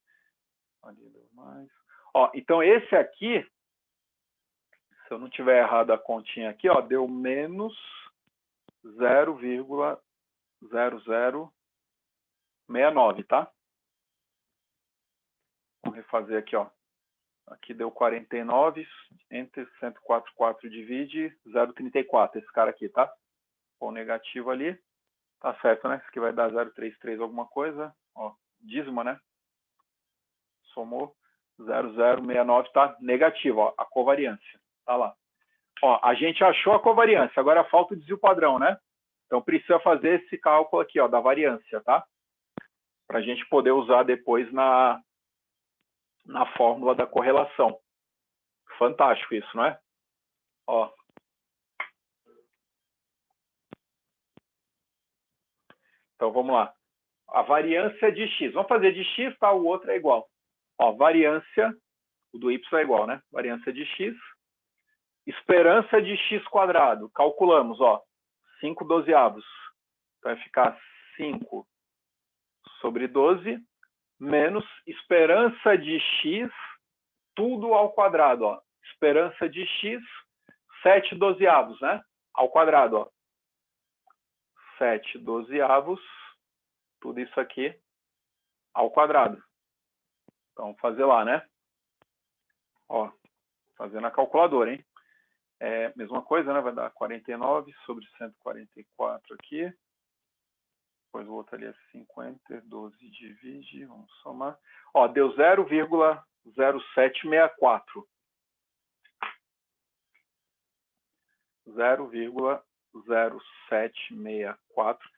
Ali deu mais. Ó, então, esse aqui, se eu não tiver errado a continha aqui, ó, deu menos 0,0069, tá? Vamos refazer aqui, ó. Aqui deu 49, entre 144 divide 0,34, esse cara aqui, tá? Com o negativo ali, tá certo, né? Isso aqui vai dar 0,33 alguma coisa, ó, dízima, né? Somou 0,069, tá? Negativo, ó, a covariância, tá lá. Ó, a gente achou a covariância, agora falta o desvio padrão, né? Então, precisa fazer esse cálculo aqui, ó, da variância, tá? Para a gente poder usar depois na fórmula da correlação. Fantástico isso, não é? Ó. Então, vamos lá. A variância de x. Vamos fazer de x, tá? O outro é igual. Ó, variância, o do y é igual, né? Variância de x. Esperança de x quadrado. Calculamos, ó. 5 dozeavos. Então, vai ficar 5 sobre 12 menos esperança de x, tudo ao quadrado, ó. Esperança de x, 7 dozeavos, né? Ao quadrado, ó. 7 dozeavos, tudo isso aqui ao quadrado. Então, vamos fazer lá, né? Ó, fazendo a calculadora, hein? Mesma coisa, né? Vai dar 49 sobre 144 aqui. Depois o outro ali é 50, 12 divide, vamos somar. Ó, deu 0,0764. 0,0764.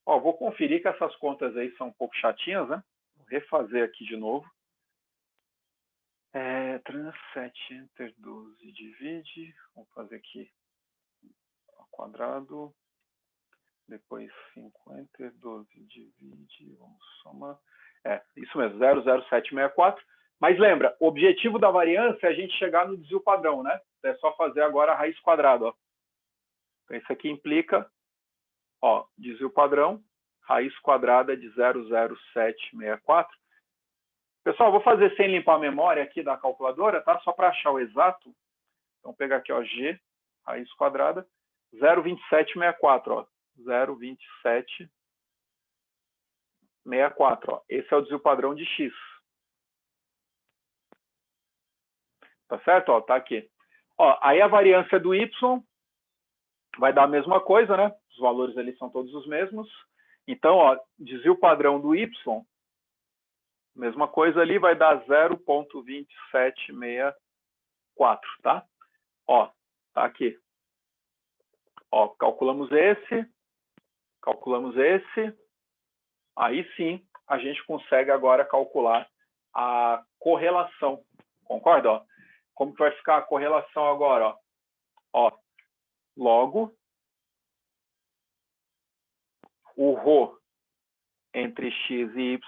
Ó, vou conferir que essas contas aí são um pouco chatinhas, né? Vou refazer aqui de novo. 7 entre 12 divide. Vamos fazer aqui ao quadrado. Depois 50, 12 divide. Vamos somar. Isso mesmo, 0,0764. Mas lembra, o objetivo da variância é a gente chegar no desvio padrão, né? É só fazer agora a raiz quadrada, ó. Então, isso aqui implica, ó, desvio padrão, raiz quadrada de 0,0764. Pessoal, vou fazer sem limpar a memória aqui da calculadora, tá? Só para achar o exato. Então, vou pegar aqui, ó, g, raiz quadrada, 0,2764, ó. 0,2764, ó. Esse é o desvio padrão de x. Tá certo? Ó, tá aqui. Ó, aí a variância do y vai dar a mesma coisa, né? Os valores ali são todos os mesmos. Então, ó, desvio padrão do y, mesma coisa ali, vai dar 0,2764, tá? Ó, tá aqui. Ó, calculamos esse. Aí sim, a gente consegue agora calcular a correlação. Concorda? Ó? Como que vai ficar a correlação agora? Ó, logo, o ρ entre x e y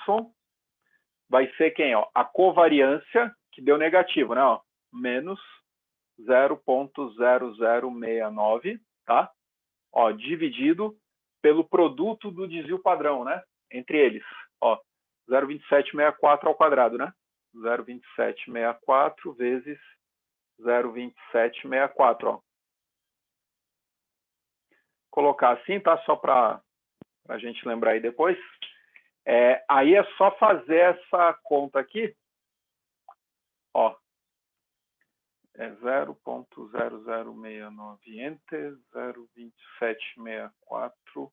vai ser quem? Ó? A covariância, que deu negativo, né? Ó, menos 0,0069, tá? Ó, dividido pelo produto do desvio padrão, né? Entre eles. Ó, 0,2764 ao quadrado, né? 0,2764 vezes 0,2764, ó. Colocar assim, tá? Só para a gente lembrar aí depois. Aí é só fazer essa conta aqui. Ó, é 0,0069 enter 0,2764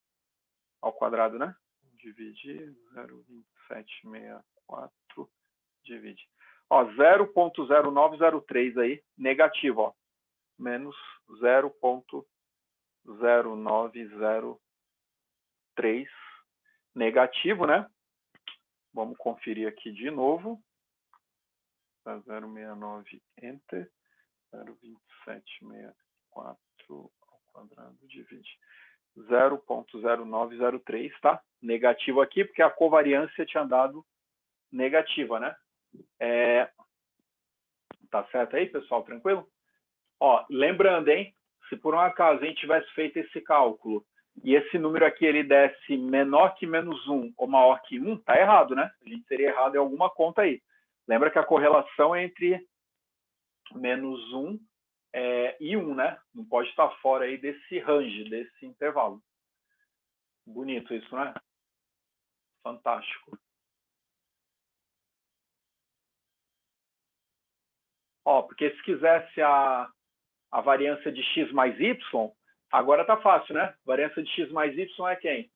ao quadrado, né? Dividir 0,2764 divide. Ó, 0,0903 aí, negativo, ó. Menos 0,0903 negativo, né? Vamos conferir aqui de novo. 0,69 enter 0,2764 ao quadrado divide 0,0903, tá? Negativo aqui, porque a covariância tinha dado negativa, né? Tá certo aí, pessoal? Tranquilo? Ó, lembrando, hein? Se por um acaso a gente tivesse feito esse cálculo e esse número aqui ele desse menor que menos 1 ou maior que 1, tá errado, né? A gente seria errado em alguma conta aí. Lembra que a correlação é entre menos 1 e 1, né? Não pode estar fora aí desse range, desse intervalo. Bonito isso, né? Fantástico. Ó, porque se quisesse a variância de x mais y, agora tá fácil, né? Variância de x mais y é quem?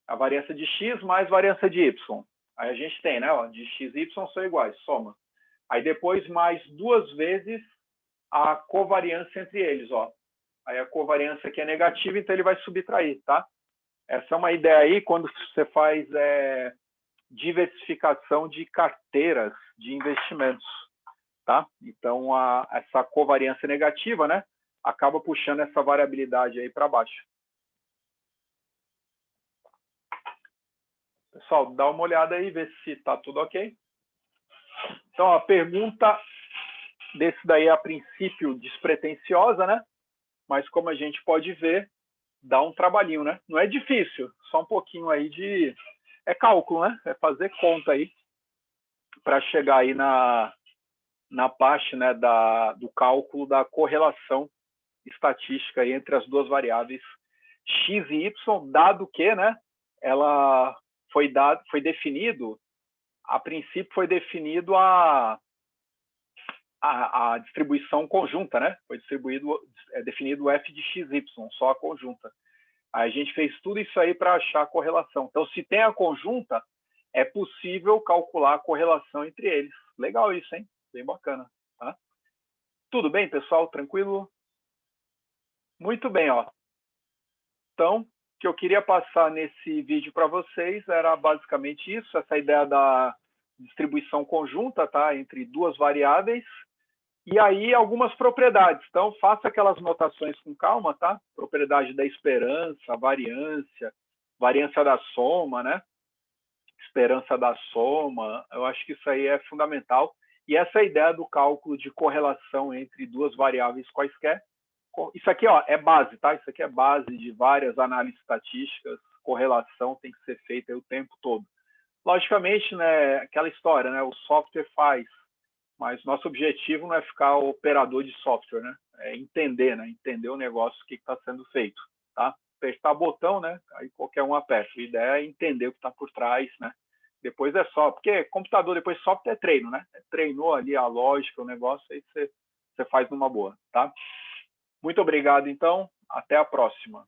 A variância de x mais variância de y. Aí a gente tem, né? Ó, de x e y são iguais, soma. Aí depois mais duas vezes a covariância entre eles, ó. Aí a covariância aqui é negativa, então ele vai subtrair, tá? Essa é uma ideia aí quando você faz diversificação de carteiras de investimentos, tá? Então, essa covariância negativa, né, acaba puxando essa variabilidade aí para baixo. Pessoal, dá uma olhada aí, vê se está tudo ok. Então, a pergunta desse daí, a princípio, despretensiosa, né? Mas, como a gente pode ver, dá um trabalhinho, né? Não é difícil, só um pouquinho aí de... É cálculo, né? É fazer conta aí para chegar aí na parte, né, do cálculo da correlação estatística aí entre as duas variáveis x e y, dado que, né, ela foi definido, a princípio foi definido a distribuição conjunta, né? Foi definido o f de xy, só a conjunta. Aí a gente fez tudo isso aí para achar a correlação. Então, se tem a conjunta, é possível calcular a correlação entre eles. Legal isso, hein? Bem bacana. Tá? Tudo bem, pessoal? Tranquilo? Muito bem, ó. Então, o que eu queria passar nesse vídeo para vocês era basicamente isso, essa ideia da distribuição conjunta, tá? Entre duas variáveis. E aí, algumas propriedades. Então, faça aquelas notações com calma, tá? Propriedade da esperança, variância da soma, né? Esperança da soma. Eu acho que isso aí é fundamental. E essa ideia do cálculo de correlação entre duas variáveis quaisquer. Isso aqui, ó, é base, tá? Isso aqui é base de várias análises estatísticas. Correlação tem que ser feita aí o tempo todo. Logicamente, né, aquela história, né? O software faz. Mas nosso objetivo não é ficar operador de software, né? É entender, né? Entender o negócio, o que está sendo feito, tá? Apertar botão, né? Aí qualquer um aperta. A ideia é entender o que está por trás, né? Depois é só, porque computador, depois software é treino, né? Treinou ali a lógica, o negócio, aí você faz numa boa, tá? Muito obrigado, então. Até a próxima.